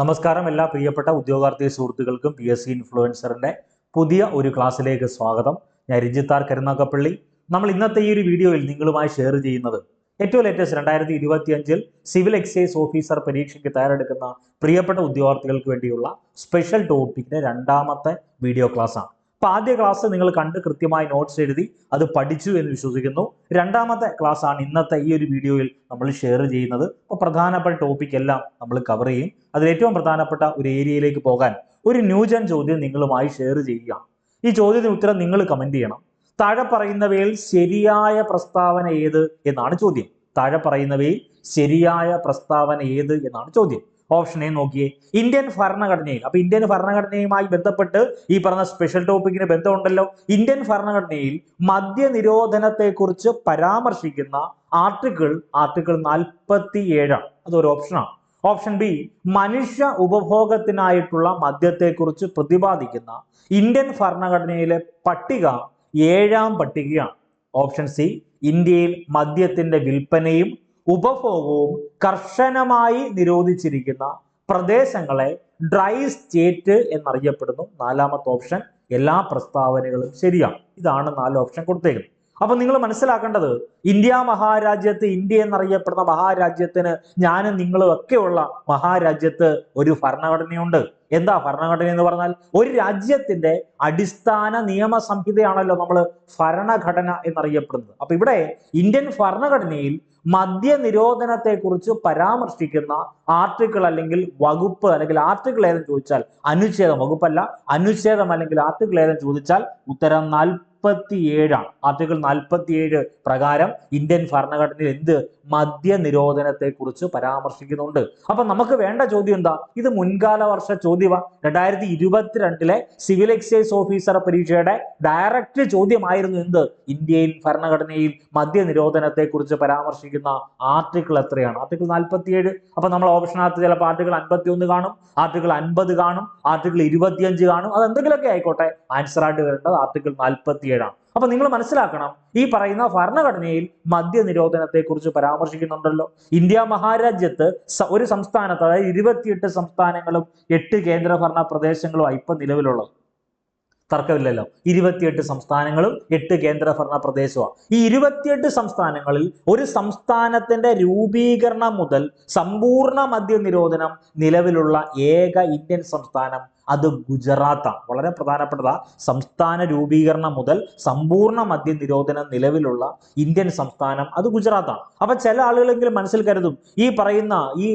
നമസ്കാരം എല്ലാ പ്രിയപ്പെട്ട ഉദ്യോഗാർത്ഥി സുഹൃത്തുക്കൾക്കും PSC ഇൻഫ്ലുവൻസറിന്റെ പുതിയ ഒരു ക്ലാസ്സിലേക്ക് സ്വാഗതം. ഞാൻ രഞ്ജിത്താർ കരുനാഗപ്പള്ളി. നമ്മൾ ഇന്നത്തെ ഈ ഒരു വീഡിയോയിൽ നിങ്ങളുമായി ഷെയർ ചെയ്യുന്നത് ഏറ്റവും ലേറ്റസ്റ്റ് 2025 സിവിൽ എക്സൈസ് ഓഫീസർ പരീക്ഷയ്ക്ക് തയ്യാറെടുക്കുന്ന പ്രിയപ്പെട്ട ഉദ്യോഗാർത്ഥികൾക്ക് വേണ്ടിയുള്ള സ്പെഷ്യൽ ടോപ്പിക്കിന്റെ രണ്ടാമത്തെ വീഡിയോ ക്ലാസ് ആണ്. അപ്പോൾ ആദ്യ ക്ലാസ് നിങ്ങൾ കണ്ട് കൃത്യമായി നോട്ട്സ് എഴുതി അത് പഠിച്ചു എന്ന് വിശ്വസിക്കുന്നു. രണ്ടാമത്തെ ക്ലാസ് ആണ് ഇന്നത്തെ ഈ ഒരു വീഡിയോയിൽ നമ്മൾ ഷെയർ ചെയ്യുന്നത്. അപ്പോൾ പ്രധാനപ്പെട്ട ടോപ്പിക് എല്ലാം നമ്മൾ കവർ ചെയ്യും. അതിൽ ഏറ്റവും പ്രധാനപ്പെട്ട ഒരു ഏരിയയിലേക്ക് പോകാൻ ഒരു ന്യൂജൻ ചോദ്യം നിങ്ങളുമായി ഷെയർ ചെയ്യുക. ഈ ചോദ്യത്തിന് ഉത്തരം നിങ്ങൾ കമന്റ് ചെയ്യണം. താഴെ പറയുന്നവയിൽ ശരിയായ പ്രസ്താവന ഏത് എന്നാണ് ചോദ്യം. താഴെ പറയുന്നവയിൽ ശരിയായ പ്രസ്താവന ഏത് എന്നാണ് ചോദ്യം. ഓപ്ഷൻ എ നോക്കിയേ, ഇന്ത്യൻ ഭരണഘടനയിൽ. അപ്പൊ ഇന്ത്യൻ ഭരണഘടനയുമായി ബന്ധപ്പെട്ട് ഈ പറഞ്ഞ സ്പെഷ്യൽ ടോപ്പിക്കിന് ബന്ധമുണ്ടല്ലോ. ഇന്ത്യൻ ഭരണഘടനയിൽ മദ്യനിരോധനത്തെ കുറിച്ച് പരാമർശിക്കുന്ന ആർട്ടിക്കിൾ 47 അതൊരു ഓപ്ഷനാണ്. ഓപ്ഷൻ ബി, മനുഷ്യ ഉപഭോഗത്തിനായിട്ടുള്ള മദ്യത്തെക്കുറിച്ച് പ്രതിപാദിക്കുന്ന ഇന്ത്യൻ ഭരണഘടനയിലെ പട്ടിക 7ാം പട്ടികയാണ്. ഓപ്ഷൻ സി, ഇന്ത്യയിൽ മദ്യത്തിന്റെ വിൽപ്പനയും ഉപഭോഗവും കർശനമായി നിരോധിച്ചിരിക്കുന്ന പ്രദേശങ്ങളെ ഡ്രൈ സ്റ്റേറ്റ് എന്നറിയപ്പെടുന്നു. 4ാമത്തെ ഓപ്ഷൻ, എല്ലാ പ്രസ്താവനകളും ശരിയാണ്. ഇതാണ് 4 ഓപ്ഷൻ കൊടുത്തേക്കുന്നത്. അപ്പൊ നിങ്ങൾ മനസ്സിലാക്കേണ്ടത്, ഇന്ത്യ മഹാരാജ്യത്ത്, ഇന്ത്യ എന്നറിയപ്പെടുന്ന മഹാരാജ്യത്തിന്, ഞാനും നിങ്ങളും ഒക്കെയുള്ള മഹാരാജ്യത്ത് ഒരു ഭരണഘടനയുണ്ട്. എന്താ ഭരണഘടന എന്ന് പറഞ്ഞാൽ? ഒരു രാജ്യത്തിന്റെ അടിസ്ഥാന നിയമ സംഹിതയാണല്ലോ നമ്മൾ ഭരണഘടന എന്നറിയപ്പെടുന്നത്. അപ്പൊ ഇവിടെ ഇന്ത്യൻ ഭരണഘടനയിൽ മദ്യനിരോധനത്തെ കുറിച്ച് പരാമർശിക്കുന്ന ആർട്ടിക്കിൾ അല്ലെങ്കിൽ വകുപ്പ് അല്ലെങ്കിൽ ആർട്ടിക്കിൾ ഏതെന്ന് ചോദിച്ചാൽ, അനുച്ഛേദം, വകുപ്പല്ല, അനുച്ഛേദം അല്ലെങ്കിൽ ആർട്ടിക്കിൾ ഏതെന്ന് ചോദിച്ചാൽ ഉത്തരം 47 ആണ്. ആർട്ടിക്കിൾ 47 പ്രകാരം ഇന്ത്യൻ ഭരണഘടനയിൽ എന്ത് മദ്യനിരോധനത്തെ കുറിച്ച് പരാമർശിക്കുന്നുണ്ട്. അപ്പൊ നമുക്ക് വേണ്ട ചോദ്യം എന്താ? ഇത് മുൻകാല വർഷ ചോദ്യമാണ്. 2022 സിവിൽ എക്സൈസ് ഓഫീസർ പരീക്ഷയുടെ ഡയറക്റ്റ് ചോദ്യമായിരുന്നു എന്ത്? ഇന്ത്യൻ ഭരണഘടനയിൽ മദ്യനിരോധനത്തെ കുറിച്ച് പരാമർശിക്കുന്ന ആർട്ടിക്കിൾ എത്രയാണ്? ആർട്ടിക്കിൾ 47. അപ്പൊ നമ്മൾ ഓപ്ഷനകത്ത് ചിലപ്പോൾ ആർട്ടിക്കിൾ 51 കാണും, ആർട്ടിക്കിൾ 50 കാണും, ആർട്ടിക്കിൾ 25 കാണും. അത് എന്തെങ്കിലുമൊക്കെ ആയിക്കോട്ടെ, ആൻസർ ആയിട്ട് വരേണ്ടത് ആർട്ടിക്കിൾ 47 ആണ്. അപ്പൊ നിങ്ങൾ മനസ്സിലാക്കണം, ഈ പറയുന്ന ഭരണഘടനയിൽ മദ്യനിരോധനത്തെ കുറിച്ച് പരാമർശിക്കുന്നുണ്ടല്ലോ. ഇന്ത്യ മഹാരാജ്യത്ത് ഒരു സംസ്ഥാനത്ത്, അതായത് 28 സംസ്ഥാനങ്ങളും 8 കേന്ദ്രഭരണ പ്രദേശങ്ങളുമാണ് ഇപ്പൊ നിലവിലുള്ളത്. തർക്കമില്ലല്ലോ. 28 സംസ്ഥാനങ്ങളും 8 കേന്ദ്രഭരണ പ്രദേശമാണ്. ഈ 28 സംസ്ഥാനങ്ങളിൽ ഒരു സംസ്ഥാനത്തിന്റെ രൂപീകരണം മുതൽ സമ്പൂർണ്ണ മദ്യനിരോധനം നിലവിലുള്ള ഏക ഇന്ത്യൻ സംസ്ഥാനം അത് ഗുജറാത്താണ്. വളരെ പ്രധാനപ്പെട്ടതാ. സംസ്ഥാന രൂപീകരണം മുതൽ സമ്പൂർണ്ണ മദ്യനിരോധനം നിലവിലുള്ള ഇന്ത്യൻ സംസ്ഥാനം അത് ഗുജറാത്താണ്. അപ്പൊ ചില ആളുകളെങ്കിലും മനസ്സിൽ കരുതും, ഈ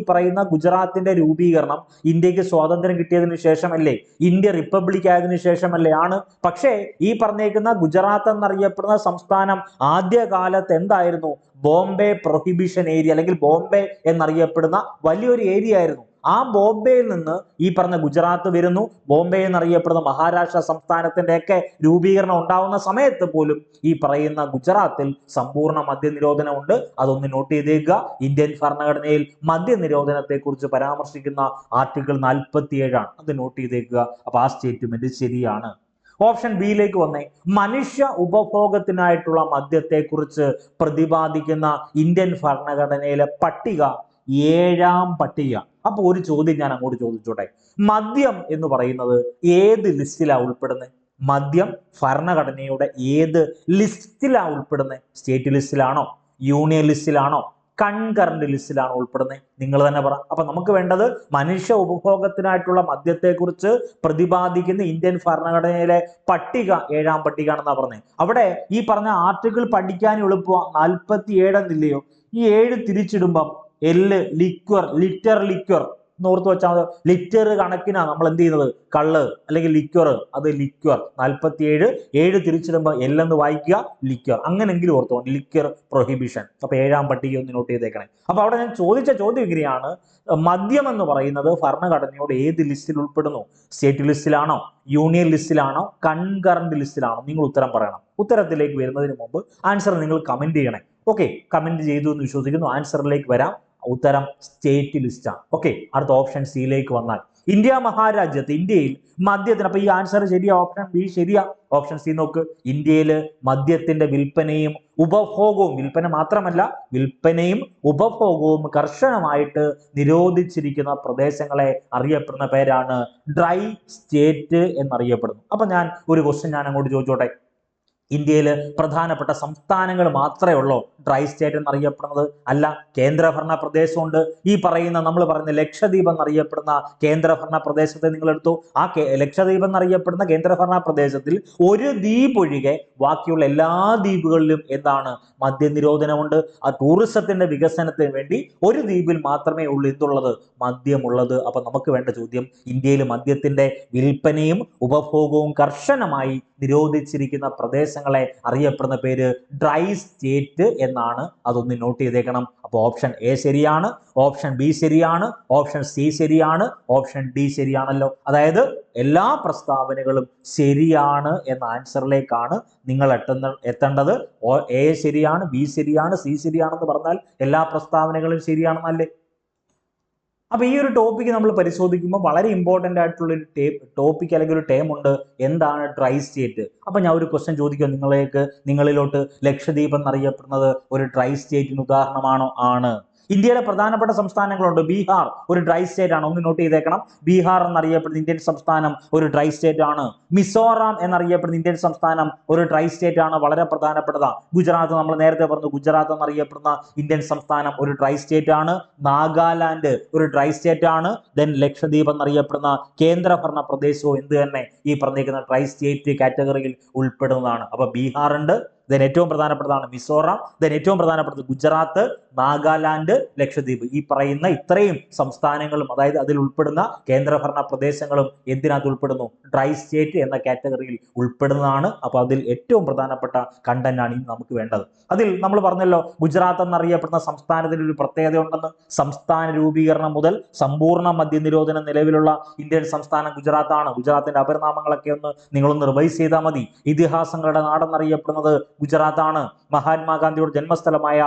പറയുന്ന ഗുജറാത്തിന്റെ രൂപീകരണം ഇന്ത്യക്ക് സ്വാതന്ത്ര്യം കിട്ടിയതിനു ശേഷമല്ലേ, ഇന്ത്യ റിപ്പബ്ലിക് ആയതിനു ശേഷമല്ലേ? ആണ്. പക്ഷേ ഈ പറഞ്ഞേക്കുന്ന ഗുജറാത്ത് എന്നറിയപ്പെടുന്ന സംസ്ഥാനം ആദ്യകാലത്ത് എന്തായിരുന്നു? ബോംബെ പ്രൊഹിബിഷൻ ഏരിയ അല്ലെങ്കിൽ ബോംബെ എന്നറിയപ്പെടുന്ന വലിയൊരു ഏരിയ ആയിരുന്നു. ആ ബോംബെയിൽ നിന്ന് ഈ പറഞ്ഞ ഗുജറാത്ത് വരുന്നു. ബോംബെ എന്നറിയപ്പെടുന്ന മഹാരാഷ്ട്ര സംസ്ഥാനത്തിന്റെ ഒക്കെ രൂപീകരണം ഉണ്ടാവുന്ന സമയത്ത് പോലും ഈ പറയുന്ന ഗുജറാത്തിൽ സമ്പൂർണ്ണ മദ്യനിരോധനം ഉണ്ട്. അതൊന്ന് നോട്ട് ചെയ്തേക്കുക. ഇന്ത്യൻ ഭരണഘടനയിൽ മദ്യനിരോധനത്തെ കുറിച്ച് പരാമർശിക്കുന്ന ആർട്ടിക്കിൾ 47 ആണ്. അത് നോട്ട് ചെയ്തേക്കുക. അപ്പൊ ആ സ്റ്റേറ്റ്മെന്റ് ശരിയാണ്. ഓപ്ഷൻ ബിയിലേക്ക് വന്നേ, മനുഷ്യ ഉപഭോഗത്തിനായിട്ടുള്ള മദ്യത്തെക്കുറിച്ച് പ്രതിപാദിക്കുന്ന ഇന്ത്യൻ ഭരണഘടനയിലെ പട്ടിക 7ാം പട്ടിക. അപ്പൊ ഒരു ചോദ്യം ഞാൻ അങ്ങോട്ട് ചോദിച്ചോട്ടെ, മദ്യം എന്ന് പറയുന്നത് ഏത് ലിസ്റ്റിലാണ് ഉൾപ്പെടുന്നത്? മദ്യം ഭരണഘടനയുടെ ഏത് ലിസ്റ്റിലാണ് ഉൾപ്പെടുന്നത്? സ്റ്റേറ്റ് ലിസ്റ്റിലാണോ, യൂണിയൻ ലിസ്റ്റിലാണോ, കൺകറന്റ് ലിസ്റ്റിലാണ് ഉൾപ്പെടുന്നത്? നിങ്ങൾ തന്നെ പറ. അപ്പൊ നമുക്ക് വേണ്ടത് മനുഷ്യ ഉപഭോഗത്തിനായിട്ടുള്ള മദ്യത്തെക്കുറിച്ച് പ്രതിപാദിക്കുന്ന ഇന്ത്യൻ ഭരണഘടനയിലെ പട്ടിക 7ാം പട്ടിക ആണെന്നാ പറഞ്ഞത്. അവിടെ ഈ പറഞ്ഞ ആർട്ടിക്കിൾ പഠിക്കാൻ എളുപ്പമാണ്. 47 എന്നില്ലയോ? ഈ 7 തിരിച്ചിടുമ്പം ലിറ്റർ ഓർത്ത് വെച്ചാൽ മതി. ലിറ്റർ കണക്കിനാണ് നമ്മൾ എന്ത് ചെയ്യുന്നത്? കള്ള് അല്ലെങ്കിൽ ലിക്വർ, അത് ലിക്വർ. 47 7 തിരിച്ചിടുമ്പോൾ എന്ന് വായിക്കുക, ലിക്വർ. അങ്ങനെങ്കിലും ഓർത്തോണ്ട്, ലിക്വർ പ്രൊഹിബിഷൻ. അപ്പൊ 7ാം പട്ടിക ഒന്ന് നോട്ട് ചെയ്തേക്കണേ. അപ്പൊ അവിടെ ഞാൻ ചോദിച്ച ചോദ്യം ഇങ്ങനെയാണ്, മദ്യം എന്ന് പറയുന്നത് ഭരണഘടനയോട് ഏത് ലിസ്റ്റിൽ ഉൾപ്പെടുന്നു? സ്റ്റേറ്റ് ലിസ്റ്റിലാണോ, യൂണിയൻ ലിസ്റ്റിലാണോ, കൺകറന്റ് ലിസ്റ്റിലാണോ? നിങ്ങൾ ഉത്തരം പറയണം. ഉത്തരത്തിലേക്ക് വരുന്നതിന് മുമ്പ് ആൻസർ നിങ്ങൾ കമന്റ് ചെയ്യണേ. ഓക്കെ, കമന്റ് ചെയ്തു എന്ന് വിശ്വസിക്കുന്നു. ആൻസറിലേക്ക് വരാം. ഉത്തരം സ്റ്റേറ്റ് ലിസ്റ്റ് ആണ്. ഓക്കെ, അടുത്ത ഓപ്ഷൻ സിയിലേക്ക് വന്നാൽ, ഇന്ത്യ മഹാരാജ്യത്ത്, ഇന്ത്യയിൽ മദ്യത്തിന്, അപ്പൊ ഈ ആൻസർ ശരിയാ, ഓപ്ഷൻ ബി ശരിയാ. ഓപ്ഷൻ സി നോക്ക്, ഇന്ത്യയിൽ മദ്യത്തിന്റെ വിൽപ്പനയും ഉപഭോഗവും, വിൽപ്പന മാത്രമല്ല വിൽപ്പനയും ഉപഭോഗവും കർശനമായിട്ട് നിരോധിച്ചിരിക്കുന്ന പ്രദേശങ്ങളെ അറിയപ്പെടുന്ന പേരാണ് ഡ്രൈ സ്റ്റേറ്റ് എന്നറിയപ്പെടുന്നു. അപ്പൊ ഞാൻ ഒരു ക്വസ്റ്റ്യൻ ഞാൻ അങ്ങോട്ട് ചോദിച്ചോട്ടെ, ഇന്ത്യയിൽ പ്രധാനപ്പെട്ട സംസ്ഥാനങ്ങൾ മാത്രമേ ഉള്ളൂ ഡ്രൈ സ്റ്റേറ്റ് എന്നറിയപ്പെടുന്നത്? അല്ല, കേന്ദ്രഭരണ പ്രദേശമുണ്ട്. ഈ പറയുന്ന നമ്മൾ പറയുന്ന ലക്ഷദ്വീപ് എന്നറിയപ്പെടുന്ന കേന്ദ്രഭരണ പ്രദേശത്തെ നിങ്ങൾ എടുത്തു. ആ ലക്ഷദ്വീപ് എന്നറിയപ്പെടുന്ന കേന്ദ്രഭരണ പ്രദേശത്തിൽ ഒരു ദ്വീപ് ഒഴികെ ബാക്കിയുള്ള എല്ലാ ദ്വീപുകളിലും എന്താണ്, മദ്യനിരോധനമുണ്ട്. ആ ടൂറിസത്തിന്റെ വികസനത്തിന് വേണ്ടി ഒരു ദ്വീപിൽ മാത്രമേ ഉള്ളൂ എന്തുള്ളത്, മദ്യമുള്ളത്. അപ്പൊ നമുക്ക് വേണ്ട ചോദ്യം, ഇന്ത്യയിൽ മദ്യത്തിന്റെ വിൽപ്പനയും ഉപഭോഗവും കർശനമായി നിരോധിച്ചിരിക്കുന്ന പ്രദേശങ്ങളെ അറിയപ്പെടുന്ന പേര് ഡ്രൈ സ്റ്റേറ്റ് എന്നാണ്. അതൊന്ന് നോട്ട് ചെയ്തേക്കണം. അപ്പോൾ ഓപ്ഷൻ എ ശരിയാണ്, ഓപ്ഷൻ ബി ശരിയാണ്, ഓപ്ഷൻ സി ശരിയാണ്, ഓപ്ഷൻ ഡി ശരിയാണല്ലോ. അതായത് എല്ലാ പ്രസ്താവനകളും ശരിയാണ് എന്ന ആൻസറിലേക്കാണ് നിങ്ങൾ എത്തേണ്ടത്. എ ശരിയാണ്, ബി ശരിയാണ്, സി ശരിയാണെന്ന് പറഞ്ഞാൽ എല്ലാ പ്രസ്താവനകളും ശരിയാണെന്നല്ലേ. അപ്പൊ ഈ ഒരു ടോപ്പിക്ക് നമ്മൾ പരിശോധിക്കുമ്പോൾ വളരെ ഇമ്പോർട്ടന്റ് ആയിട്ടുള്ള ഒരു ടോപ്പിക് അല്ലെങ്കിൽ ഒരു ടേം ഉണ്ട്. എന്താണ് ഡ്രൈ സ്റ്റേറ്റ്? അപ്പൊ ഞാൻ ഒരു ക്വസ്റ്റ്യൻ ചോദിക്കാം നിങ്ങളിലോട്ട്. ലക്ഷദ്വീപ് എന്നറിയപ്പെടുന്നത് ഒരു ഡ്രൈ സ്റ്റേറ്റിന് ഉദാഹരണമാണോ? ആണ്. ഇന്ത്യയിലെ പ്രധാനപ്പെട്ട സംസ്ഥാനങ്ങളുണ്ട്. ബീഹാർ ഒരു ഡ്രൈ സ്റ്റേറ്റ് ആണ്, ഒന്ന് നോട്ട് ചെയ്തേക്കണം. ബീഹാർ എന്നറിയപ്പെടുന്ന ഇന്ത്യൻ സംസ്ഥാനം ഒരു ഡ്രൈ സ്റ്റേറ്റ് ആണ്. മിസോറാം എന്നറിയപ്പെടുന്ന ഇന്ത്യൻ സംസ്ഥാനം ഒരു ഡ്രൈ സ്റ്റേറ്റ് ആണ്, വളരെ പ്രധാനപ്പെട്ടതാണ്. ഗുജറാത്ത്, നമ്മൾ നേരത്തെ പറഞ്ഞു, ഗുജറാത്ത് എന്നറിയപ്പെടുന്ന ഇന്ത്യൻ സംസ്ഥാനം ഒരു ഡ്രൈ സ്റ്റേറ്റ് ആണ്. നാഗാലാൻഡ് ഒരു ഡ്രൈ സ്റ്റേറ്റ് ആണ്. ദെൻ ലക്ഷദ്വീപ് എന്നറിയപ്പെടുന്ന കേന്ദ്രഭരണ പ്രദേശവും എന്ത് തന്നെ ഈ പറഞ്ഞിരിക്കുന്ന ഡ്രൈ സ്റ്റേറ്റ് കാറ്റഗറിയിൽ ഉൾപ്പെടുന്നതാണ്. അപ്പൊ ബീഹാർ ഉണ്ട്, ദെൻ ഏറ്റവും പ്രധാനപ്പെട്ടതാണ് മിസോറാം, ദെൻ ഏറ്റവും പ്രധാനപ്പെട്ടത് ഗുജറാത്ത്, നാഗാലാൻഡ്, ലക്ഷദ്വീപ്. ഈ പറയുന്ന ഇത്രയും സംസ്ഥാനങ്ങളും, അതായത് അതിൽ ഉൾപ്പെടുന്ന കേന്ദ്രഭരണ പ്രദേശങ്ങളും എന്തിനകത്ത് ഉൾപ്പെടുന്നു? ഡ്രൈ സ്റ്റേറ്റ് എന്ന കാറ്റഗറിയിൽ ഉൾപ്പെടുന്നതാണ്. അപ്പൊ അതിൽ ഏറ്റവും പ്രധാനപ്പെട്ട കണ്ടന്റ് ആണ് ഇനി നമുക്ക് വേണ്ടത്. അതിൽ നമ്മൾ പറഞ്ഞല്ലോ, ഗുജറാത്ത് എന്നറിയപ്പെടുന്ന സംസ്ഥാനത്തിന് ഒരു പ്രത്യേകത ഉണ്ടെന്ന്. സംസ്ഥാന രൂപീകരണം മുതൽ സമ്പൂർണ്ണ മദ്യനിരോധനം നിലവിലുള്ള ഇന്ത്യൻ സംസ്ഥാനം ഗുജറാത്താണ്. ഗുജറാത്തിന്റെ അപരനാമങ്ങളൊക്കെ നിങ്ങളൊന്ന് റിവൈസ് ചെയ്താൽ മതി. ഇതിഹാസങ്ങളുടെ നാടെന്നറിയപ്പെടുന്നത് ഗുജറാത്താണ്. മഹാത്മാഗാന്ധിയുടെ ജന്മസ്ഥലമായ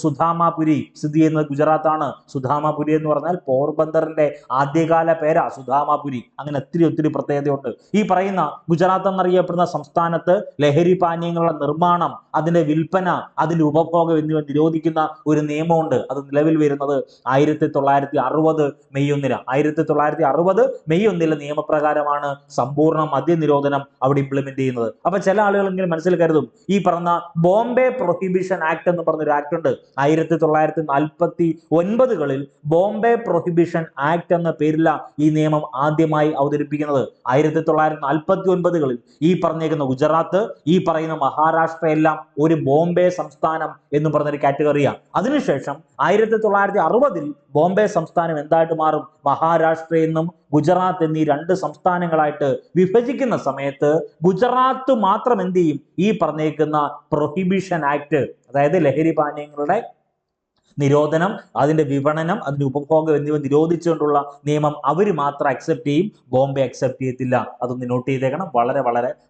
സുധാമാപുരി സ്ഥിതി ചെയ്യുന്നത് ഗുജറാത്താണ്. സുധാമാപുരി എന്ന് പറഞ്ഞാൽ പോർബന്ദറിന്റെ ആദ്യകാല പേരാ സുധാമാപുരി. അങ്ങനെ ഒത്തിരി പ്രത്യേകതയുണ്ട്. ഈ പറയുന്ന ഗുജറാത്ത് എന്നറിയപ്പെടുന്ന സംസ്ഥാനത്ത് ലഹരി പാനീയങ്ങളുടെ നിർമ്മാണം, അതിന്റെ വിൽപ്പന, അതിന്റെ ഉപഭോഗം എന്നിവ നിരോധിക്കുന്ന ഒരു നിയമമുണ്ട്. അത് നിലവിൽ വരുന്നത് 1960 മെയ് 1. 1960 മെയ് 1 നിയമപ്രകാരമാണ് സമ്പൂർണ്ണ മദ്യനിരോധനം അവിടെ ഇംപ്ലിമെന്റ് ചെയ്യുന്നത്. അപ്പൊ ചില ആളുകളെങ്കിലും മനസ്സിൽ കരുതും, ഈ പറഞ്ഞ ബോംബെ പ്രൊഹിബിഷൻ ആക്ട് എന്ന് പറഞ്ഞൊരു ആക്ട് ഉണ്ട്. 1949 ബോംബെ പ്രൊഹിബിഷൻ ആക്ട് എന്ന പേരില ഈ നിയമം ആദ്യമായി അവതരിപ്പിക്കുന്നത്. 1949 ഈ പറഞ്ഞേക്കുന്ന ഗുജറാത്ത്, ഈ പറയുന്ന മഹാരാഷ്ട്ര എല്ലാം ഒരു ബോംബെ സംസ്ഥാനം എന്ന് പറഞ്ഞൊരു കാറ്റഗറിയാണ്. അതിനുശേഷം 1960 ബോംബെ സംസ്ഥാനം എന്തായിട്ട് മാറും? മഹാരാഷ്ട്ര എന്നും ഗുജറാത്ത് എന്നീ രണ്ട് സംസ്ഥാനങ്ങളായിട്ട് വിഭജിക്കുന്ന സമയത്ത് ഗുജറാത്ത് മാത്രം എന്ത് ചെയ്യും? ഈ പറഞ്ഞേക്കുന്ന പ്രൊഹിബിഷൻ ആക്ട്, അതായത് ലഹരി പാനീയങ്ങളുടെ നിരോധനം, അതിന്റെ വിപണനം, അതിന്റെ ഉപഭോഗം എന്നിവ നിരോധിച്ചുകൊണ്ടുള്ള നിയമം അവർ മാത്രം അക്സെപ്റ്റ് ചെയ്യും, ബോംബെ അക്സെപ്റ്റ് ചെയ്യത്തില്ല. അതൊന്ന് നോട്ട് ചെയ്തേക്കണം, വളരെ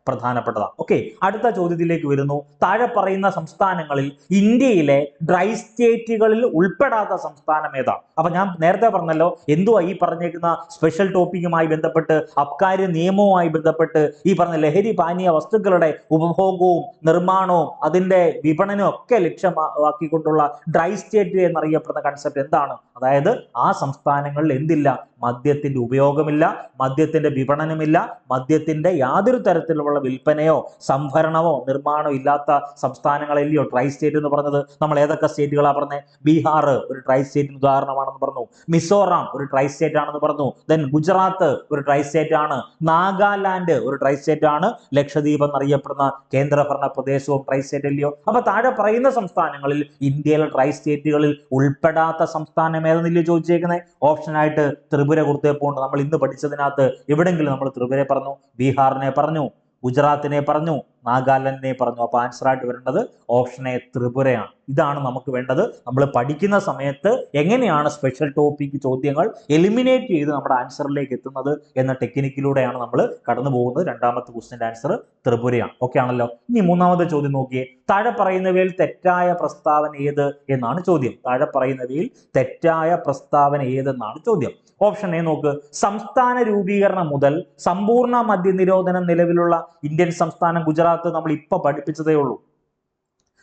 പ്രധാനപ്പെട്ടതാണ്. ഓക്കെ, അടുത്ത ചോദ്യത്തിലേക്ക് വരുന്നു. താഴെ പറയുന്ന സംസ്ഥാനങ്ങളിൽ ഇന്ത്യയിലെ ഡ്രൈ സ്റ്റേറ്റുകളിൽ ഉൾപ്പെടാത്ത സംസ്ഥാനം ഏതാ? അപ്പൊ ഞാൻ നേരത്തെ പറഞ്ഞല്ലോ, എന്തുവാ ഈ പറഞ്ഞേക്കുന്ന സ്പെഷ്യൽ ടോപ്പിക്കുമായി ബന്ധപ്പെട്ട്, അബ്കാരി നിയമവുമായി ബന്ധപ്പെട്ട് ഈ പറഞ്ഞ ലഹരി പാനീയ വസ്തുക്കളുടെ ഉപഭോഗവും നിർമ്മാണവും അതിന്റെ വിപണനവും ഒക്കെ ലക്ഷ്യമാക്കിക്കൊണ്ടുള്ള ഡ്രൈ സ്റ്റേറ്റ് എന്നറിയപ്പെടുന്ന കൺസെപ്റ്റ് എന്താണ്? അതായത് ആ സംസ്ഥാനങ്ങളിൽ എന്തില്ല? മദ്യത്തിന്റെ ഉപയോഗമില്ല, മദ്യത്തിന്റെ വിപണനമില്ല, മദ്യത്തിന്റെ യാതൊരു തരത്തിലുള്ള വിൽപ്പനയോ സംഭരണമോ നിർമ്മാണമോ ഇല്ലാത്ത സംസ്ഥാനങ്ങളല്ലയോ ഡ്രൈ സ്റ്റേറ്റ് എന്ന് പറഞ്ഞത്. നമ്മൾ ഏതൊക്കെ സ്റ്റേറ്റുകളാ പറഞ്ഞത്? ബീഹാർ ഒരു ഡ്രൈ സ്റ്റേറ്റിന് ഉദാഹരണമാണെന്ന് പറഞ്ഞു, മിസോറാം ഒരു ഡ്രൈ സ്റ്റേറ്റ് ആണെന്ന് പറഞ്ഞു, ദെൻ ഗുജറാത്ത് ഒരു ഡ്രൈ സ്റ്റേറ്റ് ആണ്, നാഗാലാൻഡ് ഒരു ഡ്രൈ സ്റ്റേറ്റ് ആണ്, ലക്ഷദ്വീപ് എന്നറിയപ്പെടുന്ന കേന്ദ്രഭരണ പ്രദേശവും ഡ്രൈ സ്റ്റേറ്റ് അല്ലയോ. അപ്പൊ താഴെ പറയുന്ന സംസ്ഥാനങ്ങളിൽ ഇന്ത്യയിലെ ഡ്രൈ സ്റ്റേറ്റുകളിൽ ഉൾപ്പെടാത്ത സംസ്ഥാനം ഏതെന്നില്ല ചോദിച്ചേക്കുന്നത്. ഓപ്ഷൻ ആയിട്ട് ത്രിപുര കൊടുത്തേപ്പോണ്ട് നമ്മൾ ഇന്ന് പഠിച്ചതിനകത്ത് എവിടെങ്കിലും നമ്മൾ ത്രിപുരയെ പറഞ്ഞു, ബീഹാറിനെ പറഞ്ഞു, ഗുജറാത്തിനെ പറഞ്ഞു, നാഗാലാൻഡിനെ പറഞ്ഞു. അപ്പൊ ആൻസർ ആയിട്ട് വരേണ്ടത് ഓപ്ഷൻ എ ത്രിപുരയാണ്. ഇതാണ് നമുക്ക് വേണ്ടത്. നമ്മൾ പഠിക്കുന്ന സമയത്ത് എങ്ങനെയാണ് സ്പെഷ്യൽ ടോപ്പിക് ചോദ്യങ്ങൾ എലിമിനേറ്റ് ചെയ്ത് നമ്മുടെ ആൻസറിലേക്ക് എത്തുന്നത് എന്ന ടെക്നിക്കിലൂടെയാണ് നമ്മൾ കടന്നു പോകുന്നത്. രണ്ടാമത്തെ ക്വസ്റ്റ്യൻ്റെ ആൻസർ ത്രിപുരയാണ്. ഓക്കെ ആണല്ലോ. ഇനി മൂന്നാമത്തെ ചോദ്യം നോക്കിയേ. താഴെ പറയുന്നവയിൽ തെറ്റായ പ്രസ്താവന ഏത് എന്നാണ് ചോദ്യം. താഴെ പറയുന്നവയിൽ തെറ്റായ പ്രസ്താവന ഏതെന്നാണ് ചോദ്യം. ഓപ്ഷൻ എ നോക്ക്. സംസ്ഥാന രൂപീകരണം മുതൽ സമ്പൂർണ്ണ മദ്യനിരോധനം നിലവിലുള്ള ഇന്ത്യൻ സംസ്ഥാനം ഗുജറാത്ത്. നമ്മൾ ഇപ്പൊ പഠിപ്പിച്ചതേ ഉള്ളൂ.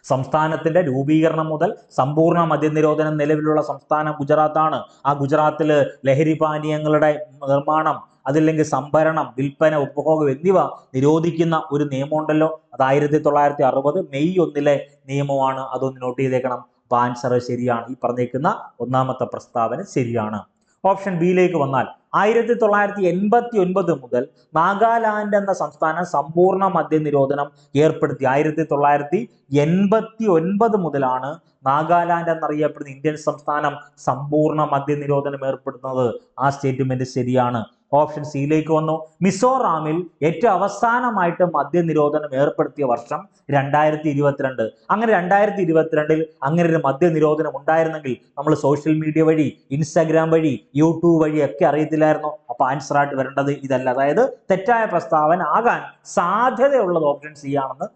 സംസ്ഥാനത്തിന്റെ രൂപീകരണം മുതൽ സമ്പൂർണ്ണ മദ്യനിരോധനം നിലവിലുള്ള സംസ്ഥാനം ഗുജറാത്താണ്. ആ ഗുജറാത്തിൽ ലഹരി പാനീയങ്ങളുടെ നിർമ്മാണം, അതില്ലെങ്കിൽ സംഭരണം, വിൽപ്പന, ഉപഭോഗം എന്നിവ നിരോധിക്കുന്ന ഒരു നിയമമുണ്ടല്ലോ. അത് 1960 മെയ് 1 നിയമമാണ്. അതൊന്ന് നോട്ട് ചെയ്തേക്കണം. അപ്പൊ ആൻസർ ശരിയാണ്. ഈ പറഞ്ഞേക്കുന്ന ഒന്നാമത്തെ പ്രസ്താവന ശരിയാണ്. ഓപ്ഷൻ ബിയിലേക്ക് വന്നാൽ 1989 മുതൽ നാഗാലാൻഡ് എന്ന സംസ്ഥാനം സമ്പൂർണ്ണ മദ്യനിരോധനം ഏർപ്പെടുത്തി. 1989 മുതലാണ് നാഗാലാൻഡ് എന്നറിയപ്പെടുന്ന ഇന്ത്യൻ സംസ്ഥാനം സമ്പൂർണ്ണ മദ്യനിരോധനം ഏർപ്പെടുത്തുന്നത്. ആ സ്റ്റേറ്റ്മെന്റ് ശരിയാണ്. ഓപ്ഷൻ സിയിലേക്ക് വന്നു. മിസോറാമിൽ ഏറ്റവും അവസാനമായിട്ട് മദ്യനിരോധനം ഏർപ്പെടുത്തിയ വർഷം 2022. അങ്ങനെ 2022 അങ്ങനെ ഒരു മദ്യനിരോധനം ഉണ്ടായിരുന്നെങ്കിൽ നമ്മൾ സോഷ്യൽ മീഡിയ വഴി, ഇൻസ്റ്റാഗ്രാം വഴി, യൂട്യൂബ് വഴി ഒക്കെ അറിയത്തില്ലായിരുന്നു. അപ്പൊ ആൻസർ ആയിട്ട് വരേണ്ടത് ഇതല്ല. അതായത് തെറ്റായ പ്രസ്താവന ആകാൻ സാധ്യതയുള്ളത് ഓപ്ഷൻ സി ആണെന്ന്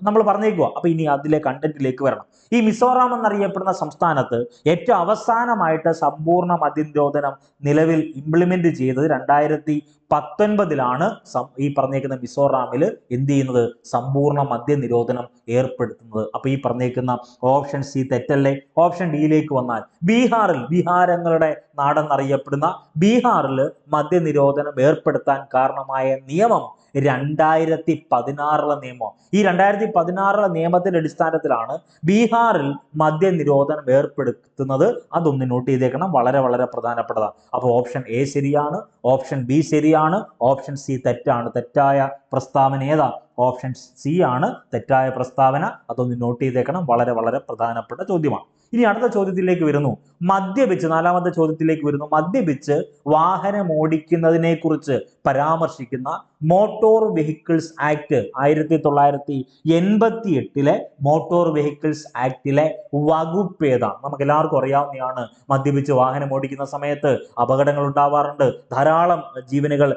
നമ്മൾ പറഞ്ഞേക്കുക. അപ്പൊ ഇനി അതിലെ കണ്ടന്റിലേക്ക് വരണം. ഈ മിസോറാം എന്നറിയപ്പെടുന്ന സംസ്ഥാനത്ത് ഏറ്റവും അവസാനമായിട്ട് സമ്പൂർണ്ണ മദ്യനിരോധനം നിലവിൽ ഇംപ്ലിമെന്റ് ചെയ്തത് 2019 ഈ പറഞ്ഞേക്കുന്ന മിസോറാമിൽ എന്ത് ചെയ്യുന്നത്? സമ്പൂർണ്ണ മദ്യനിരോധനം ഏർപ്പെടുത്തുന്നത്. അപ്പൊ ഈ പറഞ്ഞേക്കുന്ന ഓപ്ഷൻ സി തെറ്റല്ലേ? ഓപ്ഷൻ ഡിയിലേക്ക് വന്നാൽ ബീഹാരങ്ങളുടെ നാടെന്നറിയപ്പെടുന്ന ബീഹാറിൽ മദ്യനിരോധനം ഏർപ്പെടുത്താൻ കാരണമായ നിയമം 2016 നിയമം. ഈ 2016 നിയമത്തിന്റെ അടിസ്ഥാനത്തിലാണ് ബീഹാറിൽ മദ്യനിരോധനം ഏർപ്പെടുത്തുന്നത്. അതൊന്ന് നോട്ട് ചെയ്തേക്കണം. വളരെ വളരെ പ്രധാനപ്പെട്ടതാണ്. അപ്പോൾ ഓപ്ഷൻ എ ശരിയാണ്, ഓപ്ഷൻ ബി ശരിയാണ്, ഓപ്ഷൻ സി തെറ്റാണ്. തെറ്റായ പ്രസ്താവന ഏതാ? ഓപ്ഷൻ സി ആണ് തെറ്റായ പ്രസ്താവന. അതൊന്ന് നോട്ട് ചെയ്തേക്കണം. വളരെ വളരെ പ്രധാനപ്പെട്ട ചോദ്യമാണ്. ഇനി അടുത്ത ചോദ്യത്തിലേക്ക് വരുന്നു. മദ്യപിച്ച്, നാലാമത്തെ ചോദ്യത്തിലേക്ക് വരുന്നു. മദ്യപിച്ച് വാഹനം ഓടിക്കുന്നതിനെ കുറിച്ച് പരാമർശിക്കുന്ന motor vehicles act 1988 motor vehicles ആക്ടിലെ വകുപ്പ് ഏതാണ്? നമുക്ക് എല്ലാവർക്കും അറിയാവുന്നതാണ്. മദ്യപിച്ച് വാഹനം ഓടിക്കുന്ന സമയത്ത് അപകടങ്ങൾ ഉണ്ടാവാറുണ്ട്. ധാരാളം ജീവനുകൾ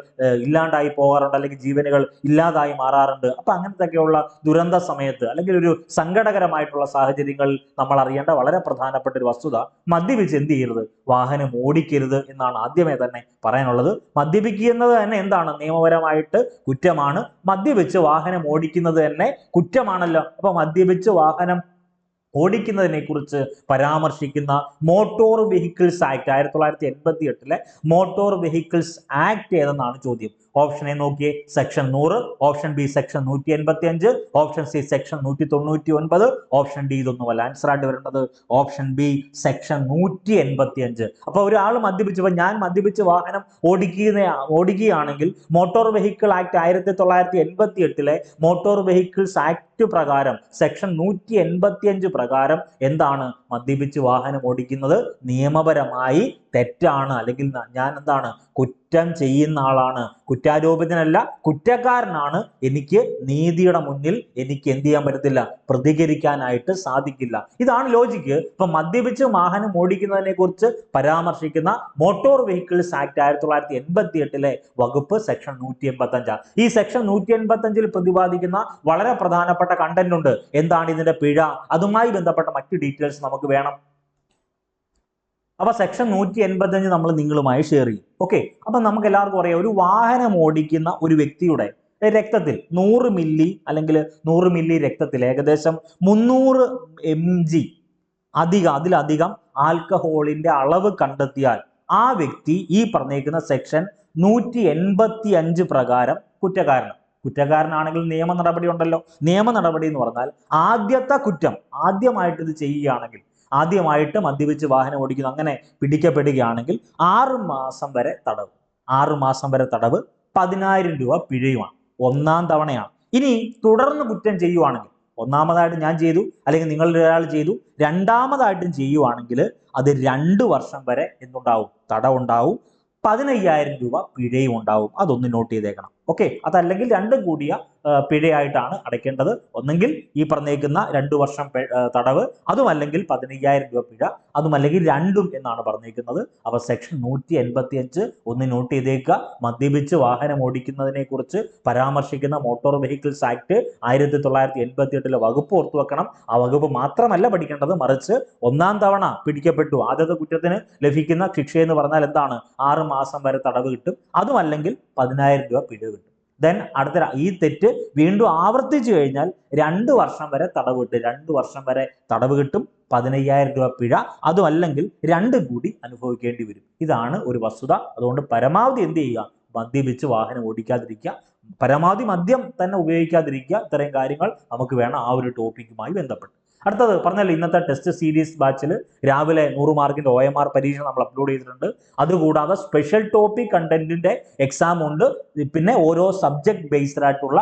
ഇല്ലാണ്ടായി പോകാറുണ്ട്, അല്ലെങ്കിൽ ജീവനുകൾ ഇല്ലാതായി മാറാറുണ്ട്. അപ്പൊ അങ്ങനത്തെയൊക്കെയുള്ള ദുരന്ത സമയത്ത്, അല്ലെങ്കിൽ ഒരു സങ്കടകരമായിട്ടുള്ള സാഹചര്യങ്ങളിൽ നമ്മൾ അറിയേണ്ട വളരെ പ്രധാനപ്പെട്ട ഒരു വസ്തുത, മദ്യപിച്ച് എന്ത് ചെയ്യരുത്? വാഹനം ഓടിക്കരുത് എന്നാണ് ആദ്യമേ തന്നെ പറയാനുള്ളത്. മദ്യപിക്കുന്നത് തന്നെ എന്താണ്? നിയമപരമായിട്ട് കുറ്റമാണ്. മദ്യപിച്ച് വാഹനം ഓടിക്കുന്നത് തന്നെ കുറ്റമാണല്ലോ. അപ്പൊ മദ്യപിച്ച് വാഹനം ഓടിക്കുന്നതിനെ കുറിച്ച് പരാമർശിക്കുന്ന motor vehicles act 1988 motor vehicles act ഏതെന്നാണ് ചോദ്യം. ഓപ്ഷൻ എ നോക്കിയേ, section 100, option B section 185, option C section 199, option D ഇതൊന്നുമല്ല. ആൻസർ ആയിട്ട് വരേണ്ടത് ഓപ്ഷൻ ബി സെക്ഷൻ 185. അപ്പൊ ഒരാൾ മദ്യപിച്ചപ്പോ, ഞാൻ മദ്യപിച്ച് വാഹനം ഓടിക്കുകയാണെങ്കിൽ motor vehicle act 1988 motor vehicles act പ്രകാരം സെക്ഷൻ 185 പ്രകാരം എന്താണ്? മദ്യപിച്ച് വാഹനം ഓടിക്കുന്നത് നിയമപരമായി തെറ്റാണ്. അല്ലെങ്കിൽ ഞാൻ എന്താണ്? കുറ്റം ചെയ്യുന്ന ആളാണ്, കുറ്റാരോപിതനല്ല, കുറ്റക്കാരനാണ്. എനിക്ക് നീതിയുടെ മുന്നിൽ എനിക്ക് എന്ത് ചെയ്യാൻ പറ്റത്തില്ല? പ്രതികരിക്കാനായിട്ട് സാധിക്കില്ല. ഇതാണ് ലോജിക്ക്. ഇപ്പൊ മദ്യപിച്ച് വാഹനം ഓടിക്കുന്നതിനെ കുറിച്ച് പരാമർശിക്കുന്ന മോട്ടോർ വെഹിക്കിൾസ് ആക്ട് 1988 വകുപ്പ് സെക്ഷൻ 185. ഈ സെക്ഷൻ 185 പ്രതിപാദിക്കുന്ന വളരെ പ്രധാനപ്പെട്ട കണ്ടന്റ് ഉണ്ട്. എന്താണ് ഇതിന്റെ പിഴ? അതുമായി ബന്ധപ്പെട്ട മറ്റു ഡീറ്റെയിൽസ് നമുക്ക് വേണം. അപ്പൊ സെക്ഷൻ 185 നമ്മൾ നിങ്ങളുമായി ഷെയർ ചെയ്യും. ഓക്കെ, അപ്പൊ നമുക്ക് എല്ലാവർക്കും അറിയാം, ഒരു വാഹനം ഓടിക്കുന്ന ഒരു വ്യക്തിയുടെ രക്തത്തിൽ 100 മില്ലി അല്ലെങ്കിൽ 100 മില്ലി രക്തത്തിൽ ഏകദേശം 300 mg അതിലധികം ആൽക്കഹോളിന്റെ അളവ് കണ്ടെത്തിയാൽ ആ വ്യക്തി ഈ പറഞ്ഞേക്കുന്ന സെക്ഷൻ 185 പ്രകാരം കുറ്റക്കാരനാണെങ്കിൽ നിയമ നടപടി ഉണ്ടല്ലോ. നിയമ നടപടി എന്ന് പറഞ്ഞാൽ ആദ്യത്തെ കുറ്റം, ആദ്യമായിട്ട് ഇത് ചെയ്യുകയാണെങ്കിൽ, ആദ്യമായിട്ട് മദ്യപിച്ച് വാഹനം ഓടിക്കുന്നു, അങ്ങനെ പിടിക്കപ്പെടുകയാണെങ്കിൽ 6 മാസം വരെ തടവ്, 6 മാസം വരെ തടവ്, 10,000 രൂപ പിഴയുമാണ്. ഒന്നാം തവണയാണ്. ഇനി തുടർന്ന് കുറ്റം ചെയ്യുവാണെങ്കിൽ, ഒന്നാമതായിട്ട് ഞാൻ ചെയ്തു അല്ലെങ്കിൽ നിങ്ങളിൽ ഒരാൾ ചെയ്തു, രണ്ടാമതായിട്ടും ചെയ്യുവാണെങ്കിൽ അത് 2 വർഷം വരെ എന്തുണ്ടാവും? തടവുണ്ടാവും, 15,000 രൂപ പിഴയും ഉണ്ടാവും. അതൊന്ന് നോട്ട് ചെയ്തേക്കണം. ഓക്കെ, അതല്ലെങ്കിൽ രണ്ടും കൂടിയ പിഴയായിട്ടാണ് അടയ്ക്കേണ്ടത്. ഒന്നെങ്കിൽ ഈ പറഞ്ഞേക്കുന്ന 2 വർഷം തടവ്, അതുമല്ലെങ്കിൽ 15,000 രൂപ പിഴ, അതുമല്ലെങ്കിൽ രണ്ടും എന്നാണ് പറഞ്ഞേക്കുന്നത്. അപ്പൊ സെക്ഷൻ 185 ഒന്ന് നോട്ട് ചെയ്തേക്കുക. മദ്യപിച്ച് വാഹനം ഓടിക്കുന്നതിനെ കുറിച്ച് പരാമർശിക്കുന്ന മോട്ടോർ വെഹിക്കിൾസ് ആക്ട് 1988 വകുപ്പ് ഓർത്തു വെക്കണം. ആ വകുപ്പ് മാത്രമല്ല പഠിക്കേണ്ടത്, മറിച്ച് ഒന്നാം തവണ പിടിക്കപ്പെട്ടു ആദ്യത്തെ കുറ്റത്തിന് ലഭിക്കുന്ന ശിക്ഷ എന്ന് പറഞ്ഞാൽ എന്താണ്? 6 മാസം വരെ തടവ് കിട്ടും, അതുമല്ലെങ്കിൽ 10,000 രൂപ പിഴ കിട്ടും. ദെൻ അടുത്ത ഈ തെറ്റ് വീണ്ടും ആവർത്തിച്ചു കഴിഞ്ഞാൽ 2 വർഷം വരെ തടവ് കിട്ടും. 2 വർഷം വരെ തടവ് കിട്ടും, 15,000 രൂപ പിഴ, അതുമല്ലെങ്കിൽ രണ്ടും കൂടി അനുഭവിക്കേണ്ടി വരും. ഇതാണ് ഒരു വസ്തുത. അതുകൊണ്ട് പരമാവധി എന്ത് ചെയ്യുക? മദ്യപിച്ച് വാഹനം ഓടിക്കാതിരിക്കുക, പരമാവധി മദ്യം തന്നെ ഉപയോഗിക്കാതിരിക്കുക. ഇത്തരം കാര്യങ്ങൾ നമുക്ക് വേണം ആ ഒരു ടോപ്പിക്കുമായി ബന്ധപ്പെട്ട്. അടുത്തത് പറഞ്ഞല്ലോ, ഇന്നത്തെ ടെസ്റ്റ് സീരീസ് ബാച്ചിൽ രാവിലെ 100 മാർക്കിന്റെ OMR പരീക്ഷ നമ്മൾ അപ്ലോഡ് ചെയ്തിട്ടുണ്ട്. അതുകൂടാതെ സ്പെഷ്യൽ ടോപ്പിക് കണ്ടന്റിന്റെ എക്സാം ഉണ്ട്. പിന്നെ ഓരോ സബ്ജക്ട് ബേസ്ഡ് ആയിട്ടുള്ള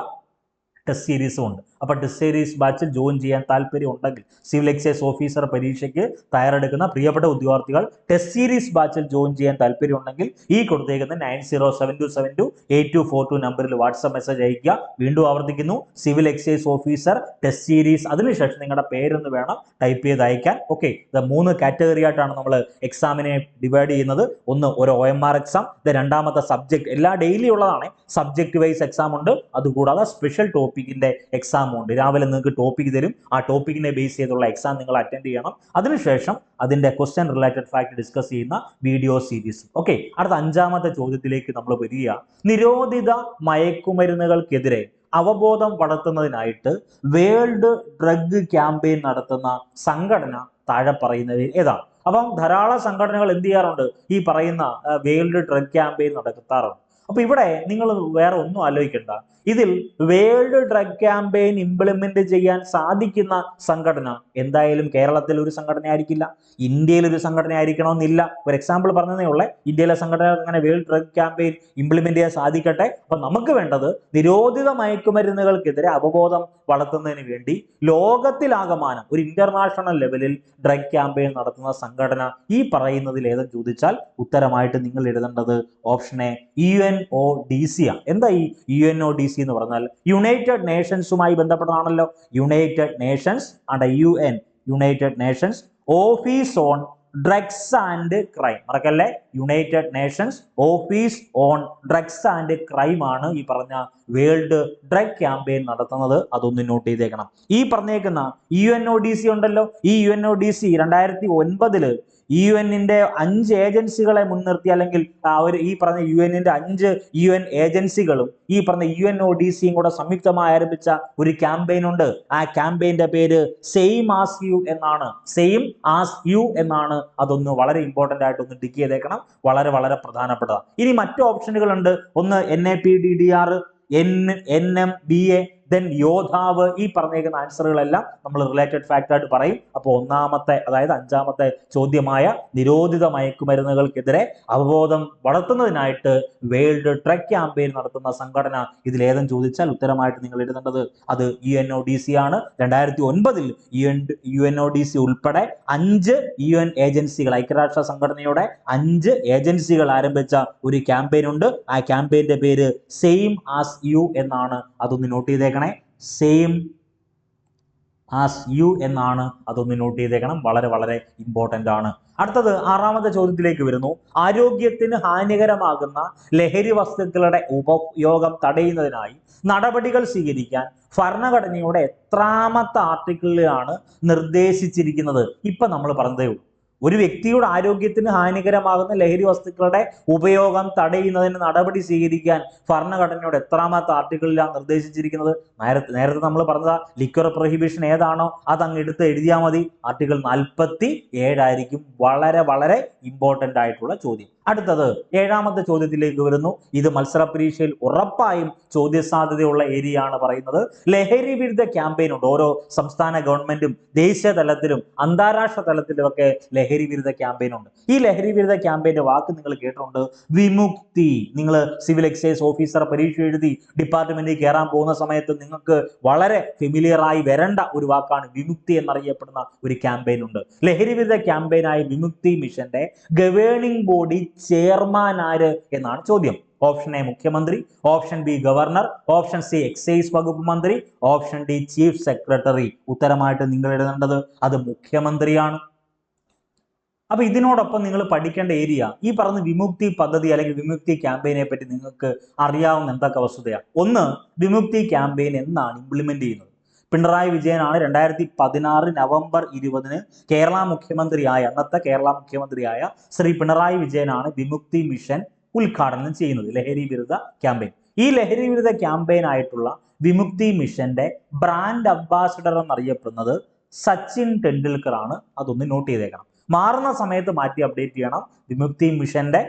ടെസ്റ്റ് സീരീസും ഉണ്ട്. അപ്പോൾ ടെസ്റ്റ് സീരീസ് ബാച്ചിൽ ജോയിൻ ചെയ്യാൻ താല്പര്യം ഉണ്ടെങ്കിൽ, സിവിൽ എക്സൈസ് ഓഫീസർ പരീക്ഷയ്ക്ക് തയ്യാറെടുക്കുന്ന പ്രിയപ്പെട്ട ഉദ്യോഗാർത്ഥികൾ ടെസ്റ്റ് സീരീസ് ബാച്ചിൽ ജോയിൻ ചെയ്യാൻ താല്പര്യം ഉണ്ടെങ്കിൽ ഈ കൊടുത്തേക്കുന്ന 9072728242 നമ്പറിൽ വാട്സ്ആപ്പ് മെസ്സേജ് അയക്കുക. വീണ്ടും ആവർത്തിക്കുന്നു, civil excise officer test series, അതിനുശേഷം നിങ്ങളുടെ പേരൊന്ന് വേണം ടൈപ്പ് ചെയ്ത് അയക്കാൻ. ഓക്കെ, ഇത് 3 കാറ്റഗറി ആയിട്ടാണ് നമ്മൾ എക്സാമിനെ ഡിവൈഡ് ചെയ്യുന്നത്. ഒന്ന് ഒരു OMR എക്സാം, രണ്ടാമത്തെ സബ്ജക്ട്, എല്ലാ ഡെയിലി ഉള്ളതാണ്, സബ്ജക്ട് വൈസ് എക്സാം ഉണ്ട്. അതുകൂടാതെ സ്പെഷ്യൽ ടോപ്പിക്കിന്റെ എക്സാം ഉണ്ട്. രാവിലെ നിങ്ങൾക്ക് ടോപ്പിക് തരും, ആ ടോപ്പിക്കിനെ ബേസ് ചെയ്തുള്ള എക്സാം നിങ്ങൾ അറ്റൻഡ് ചെയ്യണം. അതിനുശേഷം അതിന്റെ ക്വസ്റ്റ്യൻ റിലേറ്റഡ് ഫാക്ട് ഡിസ്കസ് ചെയ്യുന്ന വീഡിയോ സീരീസ്. ഓക്കെ, അടുത്ത 5ാമത്തെ ചോദ്യത്തിലേക്ക് നമ്മൾ വരിക. നിരോധിത മയക്കുമരുന്നുകൾക്കെതിരെ അവബോധം വളർത്തുന്നതിനായിട്ട് വേൾഡ് ഡ്രഗ് ക്യാമ്പയിൻ നടത്തുന്ന സംഘടന താഴെ പറയുന്നവയിൽ ഏതാണ്? അപ്പം ധാരാളം സംഘടനകൾ എന്ത് ചെയ്യാറുണ്ട്? ഈ പറയുന്ന വേൾഡ് ഡ്രഗ് ക്യാമ്പയിൻ നടത്താറുണ്ട്. അപ്പൊ ഇവിടെ നിങ്ങൾ വേറെ ഒന്നും ആലോചിക്കണ്ട. ഇതിൽ വേൾഡ് ഡ്രഗ് ക്യാമ്പയിൻ ഇംപ്ലിമെന്റ് ചെയ്യാൻ സാധിക്കുന്ന സംഘടന എന്തായാലും കേരളത്തിൽ ഒരു സംഘടന ആയിരിക്കില്ല, ഇന്ത്യയിൽ ഒരു സംഘടന ആയിരിക്കണമെന്നില്ല. ഒരു എക്സാമ്പിൾ പറഞ്ഞതേ ഉള്ളേ. ഇന്ത്യയിലെ സംഘടന അങ്ങനെ വേൾഡ് ഡ്രഗ് ക്യാമ്പയിൻ ഇംപ്ലിമെന്റ് ചെയ്യാൻ സാധിക്കട്ടെ. അപ്പൊ നമുക്ക് വേണ്ടത് നിരോധിത മയക്കുമരുന്നുകൾക്കെതിരെ അവബോധം വളർത്തുന്നതിന് വേണ്ടി ലോകത്തിലാകമാനം ഒരു ഇന്റർനാഷണൽ ലെവലിൽ ഡ്രഗ് ക്യാമ്പയിൻ നടത്തുന്ന സംഘടന ഈ പറയുന്നതിൽ ഏതെന്ന് ചോദിച്ചാൽ ഉത്തരമായിട്ട് നിങ്ങൾ എഴുതേണ്ടത് ഓപ്ഷൻ എ UNODC ആണ്. എന്താ ഈ UNODC എന്ന് പറഞ്ഞാൽ? യുണൈറ്റഡ് നേഷൻസുമായി ബന്ധപ്പെട്ടതാണല്ലോ. United nations and UN, united nations office on drugs and crime. മറക്കല്ലേ, united nations office on drugs and crime ആണ് ഈ പറഞ്ഞ വേൾഡ് ഡ്രഗ് ക്യാമ്പയിൻ നടത്തുന്നത്. അതൊന്ന് നോട്ട് ചെയ്തേക്കണം. ഈ പറഞ്ഞേക്കുന്ന UNODC ഉണ്ടല്ലോ, ഈ UNODC 2009 UN-ന്റെ 5 ഏജൻസികളെ മുൻനിർത്തി, അല്ലെങ്കിൽ ഈ പറഞ്ഞ UN-ന്റെ 5 UN ഏജൻസികളും ഈ പറഞ്ഞ UNODCയും കൂടെ സംയുക്തമായി ആരംഭിച്ച ഒരു ക്യാമ്പയിൻ ഉണ്ട്. ആ ക്യാമ്പയിന്റെ പേര് സെയിം ആസ് യു എന്നാണ്. സെയിം ആസ് യു എന്നാണ്. അതൊന്ന് വളരെ ഇമ്പോർട്ടന്റ് ആയിട്ട് ഒന്ന് ടിക്ക് ചെയ്തേക്കണം. വളരെ വളരെ പ്രധാനപ്പെട്ടതാണ്. ഇനി മറ്റു ഓപ്ഷനുകൾ ഉണ്ട്. ഒന്ന് NAPDDR, NMBA, ദെൻ യോദ്ധാവ്. ഈ പറഞ്ഞേക്കുന്ന ആൻസറുകളെല്ലാം നമ്മൾ റിലേറ്റഡ് ഫാക്ട് ആയിട്ട് പറയും. അപ്പോൾ ഒന്നാമത്തെ, അതായത് 5ാമത്തെ ചോദ്യമായ നിരോധിത മയക്കുമരുന്നുകൾക്കെതിരെ അവബോധം വളർത്തുന്നതിനായിട്ട് വേൾഡ് ഡ്രഗ് ക്യാമ്പയിൻ നടത്തുന്ന സംഘടന ഇതിലേതെന്ന് ചോദിച്ചാൽ ഉത്തരമായിട്ട് നിങ്ങൾ എഴുതേണ്ടത് അത് UNODC ആണ്. 2009 UNODC ഉൾപ്പെടെ 5 UN ഏജൻസികൾ, ഐക്യരാഷ്ട്ര സംഘടനയുടെ 5 ഏജൻസികൾ ആരംഭിച്ച ഒരു ക്യാമ്പയിൻ ഉണ്ട്. ആ ക്യാമ്പയിന്റെ പേര് സെയിം ആസ് യു എന്നാണ്. അതൊന്ന് നോട്ട് ചെയ്തേക്കണം. സെയിം ആസ് യു എന്നാണ്. അതൊന്ന് നോട്ട് ചെയ്തേക്കണം. വളരെ വളരെ ഇമ്പോർട്ടന്റ് ആണ്. അടുത്തത് 6ാമത്തെ ചോദ്യത്തിലേക്ക് വരുന്നു. ആരോഗ്യത്തിന് ഹാനികരമാകുന്ന ലഹരി വസ്തുക്കളുടെ ഉപയോഗം തടയുന്നതിനായി നടപടികൾ സ്വീകരിക്കാൻ ഭരണഘടനയുടെ എത്രാമത്തെ ആർട്ടിക്കിളിലാണ് നിർദ്ദേശിച്ചിരിക്കുന്നത്? ഇപ്പൊ നമ്മൾ പറഞ്ഞതേ ഉള്ളൂ. ഒരു വ്യക്തിയുടെ ആരോഗ്യത്തിന് ഹാനികരമാകുന്ന ലഹരി വസ്തുക്കളുടെ ഉപയോഗം തടയുന്നതിന് നടപടി സ്വീകരിക്കാൻ ഭരണഘടനയുടെ എത്രാമത്തെ ആർട്ടിക്കിളിലാണ് നിർദ്ദേശിച്ചിരിക്കുന്നത്? നേരത്തെ നമ്മൾ പറഞ്ഞ ലിക്വർ പ്രൊഹിബിഷൻ ഏതാണോ അതങ്ങ് എടുത്ത് എഴുതിയാൽ മതി. ആർട്ടിക്കിൾ 47 ആയിരിക്കും. വളരെ വളരെ ഇമ്പോർട്ടന്റ് ആയിട്ടുള്ള ചോദ്യം. അടുത്തത് 7ാമത്തെ ചോദ്യത്തിലേക്ക് വരുന്നു. ഇത് മത്സര പരീക്ഷയിൽ ഉറപ്പായും ചോദ്യസാധ്യതയുള്ള ഏരിയ ആണ് പറയുന്നത്. ലഹരി വിരുദ്ധ ക്യാമ്പയിൻ ഉണ്ട്. ഓരോ സംസ്ഥാന ഗവൺമെന്റും ദേശീയ തലത്തിലും അന്താരാഷ്ട്ര തലത്തിലും ഒക്കെ ലഹരി വിരുദ്ധ ക്യാമ്പയിൻ ഉണ്ട്. ഈ ലഹരി വിരുദ്ധ ക്യാമ്പയിന്റെ വാക്ക് നിങ്ങൾ കേട്ടിട്ടുണ്ട്, വിമുക്തി. നിങ്ങൾ സിവിൽ എക്സൈസ് ഓഫീസർ പരീക്ഷ എഴുതി ഡിപ്പാർട്ട്മെന്റിൽ കയറാൻ പോകുന്ന സമയത്ത് നിങ്ങൾക്ക് വളരെ ഫെമിലിയർ ആയി വരേണ്ട ഒരു വാക്കാണ് വിമുക്തി എന്നറിയപ്പെടുന്ന ഒരു ക്യാമ്പയിൻ ഉണ്ട്. ലഹരി വിരുദ്ധ ക്യാമ്പയിനായി വിമുക്തി മിഷന്റെ ഗവേണിംഗ് ബോഡി ചെയർമാൻ ആര് എന്നാണ് ചോദ്യം. ഓപ്ഷൻ എ മുഖ്യമന്ത്രി, option B governor, option C excise വകുപ്പ് മന്ത്രി, ഓപ്ഷൻ ഡി ചീഫ് സെക്രട്ടറി. ഉത്തരമായിട്ട് നിങ്ങൾ എഴുതേണ്ടത് അത് മുഖ്യമന്ത്രിയാണ്. അപ്പൊ ഇതിനോടൊപ്പം നിങ്ങൾ പഠിക്കേണ്ട ഏരിയ ഈ പറഞ്ഞ വിമുക്തി പദ്ധതി അല്ലെങ്കിൽ വിമുക്തി ക്യാമ്പയിനെ പറ്റി നിങ്ങൾക്ക് അറിയാവുന്ന എന്തൊക്കെ വസ്തുതയാണ്? ഒന്ന്, വിമുക്തി ക്യാമ്പയിൻ എന്നാണ് ഇംപ്ലിമെന്റ് ചെയ്യുന്നത്? പിണറായി വിജയനാണ് 2016 നവംബർ 20 കേരള മുഖ്യമന്ത്രിയായ അന്നത്തെ കേരള മുഖ്യമന്ത്രിയായ ശ്രീ പിണറായി വിജയനാണ് വിമുക്തി മിഷൻ ഉദ്ഘാടനം ചെയ്യുന്നത്, ലഹരി വിരുദ്ധ ക്യാമ്പയിൻ. ഈ ലഹരി വിരുദ്ധ ക്യാമ്പയിൻ ആയിട്ടുള്ള വിമുക്തി മിഷന്റെ ബ്രാൻഡ് അംബാസിഡർ എന്നറിയപ്പെടുന്നത് സച്ചിൻ ടെണ്ടുൽക്കർ ആണ്. അതൊന്ന് നോട്ട് ചെയ്തേക്കണം. മാറുന്ന സമയത്ത് മാറ്റി അപ്ഡേറ്റ് ചെയ്യണം. വിമുക്തി മിഷന്റെ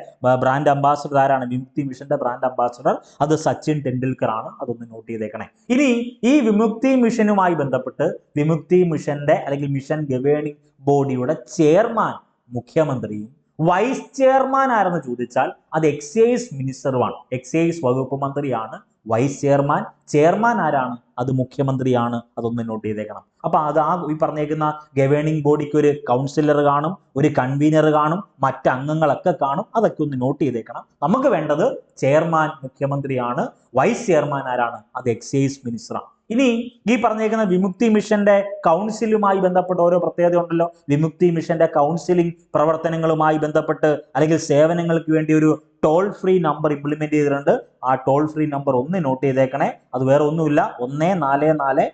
ബ്രാൻഡ് അംബാസിഡർ ആരാണ്? വിമുക്തി മിഷന്റെ ബ്രാൻഡ് അംബാസിഡർ അത് സച്ചിൻ ടെണ്ടുൽക്കർ ആണ്. അതൊന്ന് നോട്ട് ചെയ്തേക്കണേ. ഇനി ഈ വിമുക്തി മിഷനുമായി ബന്ധപ്പെട്ട് വിമുക്തി മിഷന്റെ അല്ലെങ്കിൽ മിഷൻ ഗവേണിംഗ് ബോഡിയുടെ ചെയർമാൻ മുഖ്യമന്ത്രിയും വൈസ് ചെയർമാൻ ആരെന്ന് ചോദിച്ചാൽ അത് എക്സൈസ് മിനിസ്റ്ററുമാണ്. എക്സൈസ് വകുപ്പ് മന്ത്രിയാണ് വൈസ് ചെയർമാൻ. ചെയർമാൻ ആരാണ്? അത് മുഖ്യമന്ത്രിയാണ്. അതൊന്ന് നോട്ട് ചെയ്തേക്കണം. അപ്പൊ അത് ഈ പറഞ്ഞേക്കുന്ന ഗവേണിംഗ് ബോഡിക്ക് ഒരു കൗൺസിലർ കാണും, ഒരു കൺവീനർ കാണും, മറ്റ് അംഗങ്ങളൊക്കെ കാണും. അതൊക്കെ ഒന്ന് നോട്ട് ചെയ്തേക്കണം. നമുക്ക് വേണ്ടത് ചെയർമാൻ മുഖ്യമന്ത്രിയാണ്, വൈസ് ചെയർമാൻ ആരാണ്? അത് എക്സൈസ് മിനിസ്റ്ററാണ്. ഇനി ഈ പറഞ്ഞേക്കുന്ന വിമുക്തി മിഷന്റെ കൗൺസിലുമായി ബന്ധപ്പെട്ട് ഓരോ പ്രത്യേകത ഉണ്ടല്ലോ. വിമുക്തി മിഷന്റെ കൗൺസിലിംഗ് പ്രവർത്തനങ്ങളുമായി ബന്ധപ്പെട്ട് അല്ലെങ്കിൽ സേവനങ്ങൾക്ക് വേണ്ടി ഒരു ടോൾ ഫ്രീ നമ്പർ ഇംപ്ലിമെന്റ് ചെയ്തിട്ടുണ്ട്. ആ ടോൾ ഫ്രീ നമ്പർ ഒന്ന് നോട്ട് ചെയ്തേക്കണേ. അത് വേറെ ഒന്നുമില്ല, 144005.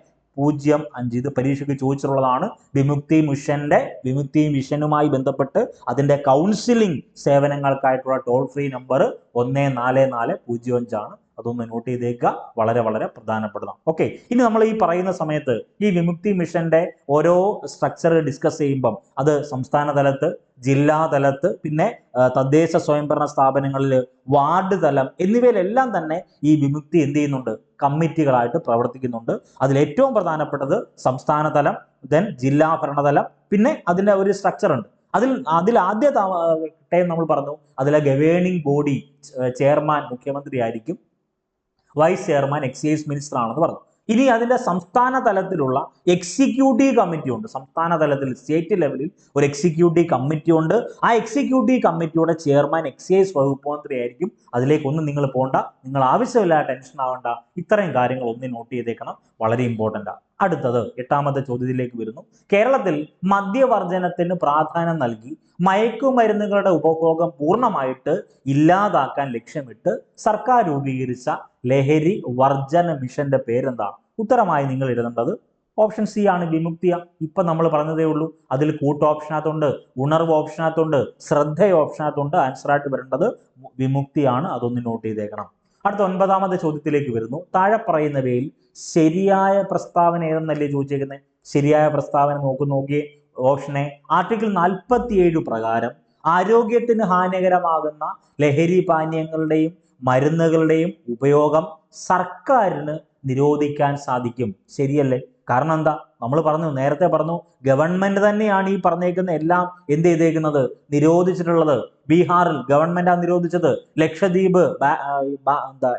ഇത് പരീക്ഷയ്ക്ക് ചോദിച്ചിട്ടുള്ളതാണ്. വിമുക്തി മിഷനുമായി ബന്ധപ്പെട്ട് അതിന്റെ കൗൺസിലിംഗ് സേവനങ്ങൾക്കായിട്ടുള്ള ടോൾ ഫ്രീ നമ്പർ 144005 ആണ്. അതൊന്ന് നോട്ട് ചെയ്തേക്കുക, വളരെ വളരെ പ്രധാനപ്പെട്ടതാണ്. ഓക്കെ, ഇനി നമ്മൾ ഈ പറയുന്ന സമയത്ത് ഈ വിമുക്തി മിഷന്റെ ഓരോ സ്ട്രക്ചർ ഡിസ്കസ് ചെയ്യുമ്പം അത് സംസ്ഥാന തലത്ത്, ജില്ലാ തലത്ത്, പിന്നെ തദ്ദേശ സ്വയംഭരണ സ്ഥാപനങ്ങളിൽ വാർഡ് തലം എന്നിവയിലെല്ലാം തന്നെ ഈ വിമുക്തി എന്ത് ചെയ്യുന്നുണ്ട്? കമ്മിറ്റികളായിട്ട് പ്രവർത്തിക്കുന്നുണ്ട്. അതിൽ ഏറ്റവും പ്രധാനപ്പെട്ടത് സംസ്ഥാന തലം, ദെൻ ജില്ലാ ഭരണതലം, പിന്നെ അതിന്റെ ഒരു സ്ട്രക്ചർ ഉണ്ട്. അതിൽ ആദ്യ ടൈം നമ്മൾ പറഞ്ഞു അതിലെ ഗവേണിംഗ് ബോഡി ചെയർമാൻ മുഖ്യമന്ത്രി ആയിരിക്കും, വൈസ് ചെയർമാൻ എക്സൈസ് മിനിസ്റ്റർ ആണെന്ന് പറഞ്ഞു. ഇനി അതിന്റെ സംസ്ഥാന തലത്തിലുള്ള എക്സിക്യൂട്ടീവ് കമ്മിറ്റി ഉണ്ട്. സംസ്ഥാന തലത്തിൽ സ്റ്റേറ്റ് ലെവലിൽ ഒരു എക്സിക്യൂട്ടീവ് കമ്മിറ്റി ഉണ്ട്. ആ എക്സിക്യൂട്ടീവ് കമ്മിറ്റിയുടെ ചെയർമാൻ എക്സൈസ് വകുപ്പ് മന്ത്രി ആയിരിക്കും. അതിലേക്കൊന്നും നിങ്ങൾ പോകണ്ട, നിങ്ങൾ ആവശ്യമില്ലാതെ ടെൻഷൻ ആവേണ്ട. ഇത്രയും കാര്യങ്ങൾ ഒന്ന് നോട്ട് ചെയ്തേക്കണം, വളരെ ഇമ്പോർട്ടൻ്റ് ആണ്. അടുത്തത് 8ാമത്തെ ചോദ്യത്തിലേക്ക് വരുന്നു. കേരളത്തിൽ മദ്യവർജനത്തിന് പ്രാധാന്യം നൽകി മയക്കുമരുന്നുകളുടെ ഉപഭോഗം പൂർണ്ണമായിട്ട് ഇല്ലാതാക്കാൻ ലക്ഷ്യമിട്ട് സർക്കാർ രൂപീകരിച്ച ലഹരി വർജന മിഷന്റെ പേരെന്താണ്? ഉത്തരമായി നിങ്ങൾ എഴുതേണ്ടത് ഓപ്ഷൻ സി ആണ്, വിമുക്തിയ. ഇപ്പൊ നമ്മൾ പറഞ്ഞതേ ഉള്ളൂ. അതിൽ കൂട്ട് ഓപ്ഷനകത്തുണ്ട്, ഉണർവ് ഓപ്ഷനകത്തുണ്ട്, ശ്രദ്ധ ഓപ്ഷനകത്തുണ്ട്. ആൻസർ ആയിട്ട് വരേണ്ടത് വിമുക്തിയാണ്. അതൊന്ന് നോട്ട് ചെയ്തേക്കണം. അടുത്ത 9ാമത്തെ ചോദ്യത്തിലേക്ക് വരുന്നു. താഴെ പറയുന്നവയിൽ ശരിയായ പ്രസ്താവന ഏതെന്നല്ലേ ചോദിച്ചേക്കുന്നത്? ശരിയായ പ്രസ്താവന നോക്കിയേ. ഓപ്ഷൻ എ, ആർട്ടിക്കിൾ 47 പ്രകാരം ആരോഗ്യത്തിന് ഹാനികരമാകുന്ന ലഹരി പാനീയങ്ങളുടെയും മരുന്നുകളുടെയും ഉപയോഗം സർക്കാരിന് നിരോധിക്കാൻ സാധിക്കും. ശരിയല്ലേ? കാരണം എന്താ? നമ്മൾ നേരത്തെ പറഞ്ഞു ഗവൺമെന്റ് തന്നെയാണ് ഈ പറഞ്ഞേക്കുന്ന എല്ലാം എന്ത് ചെയ്തേക്കുന്നത്? നിരോധിച്ചിട്ടുള്ളത്. ബീഹാറിൽ ഗവൺമെന്റാണ് നിരോധിച്ചത്. ലക്ഷദ്വീപ്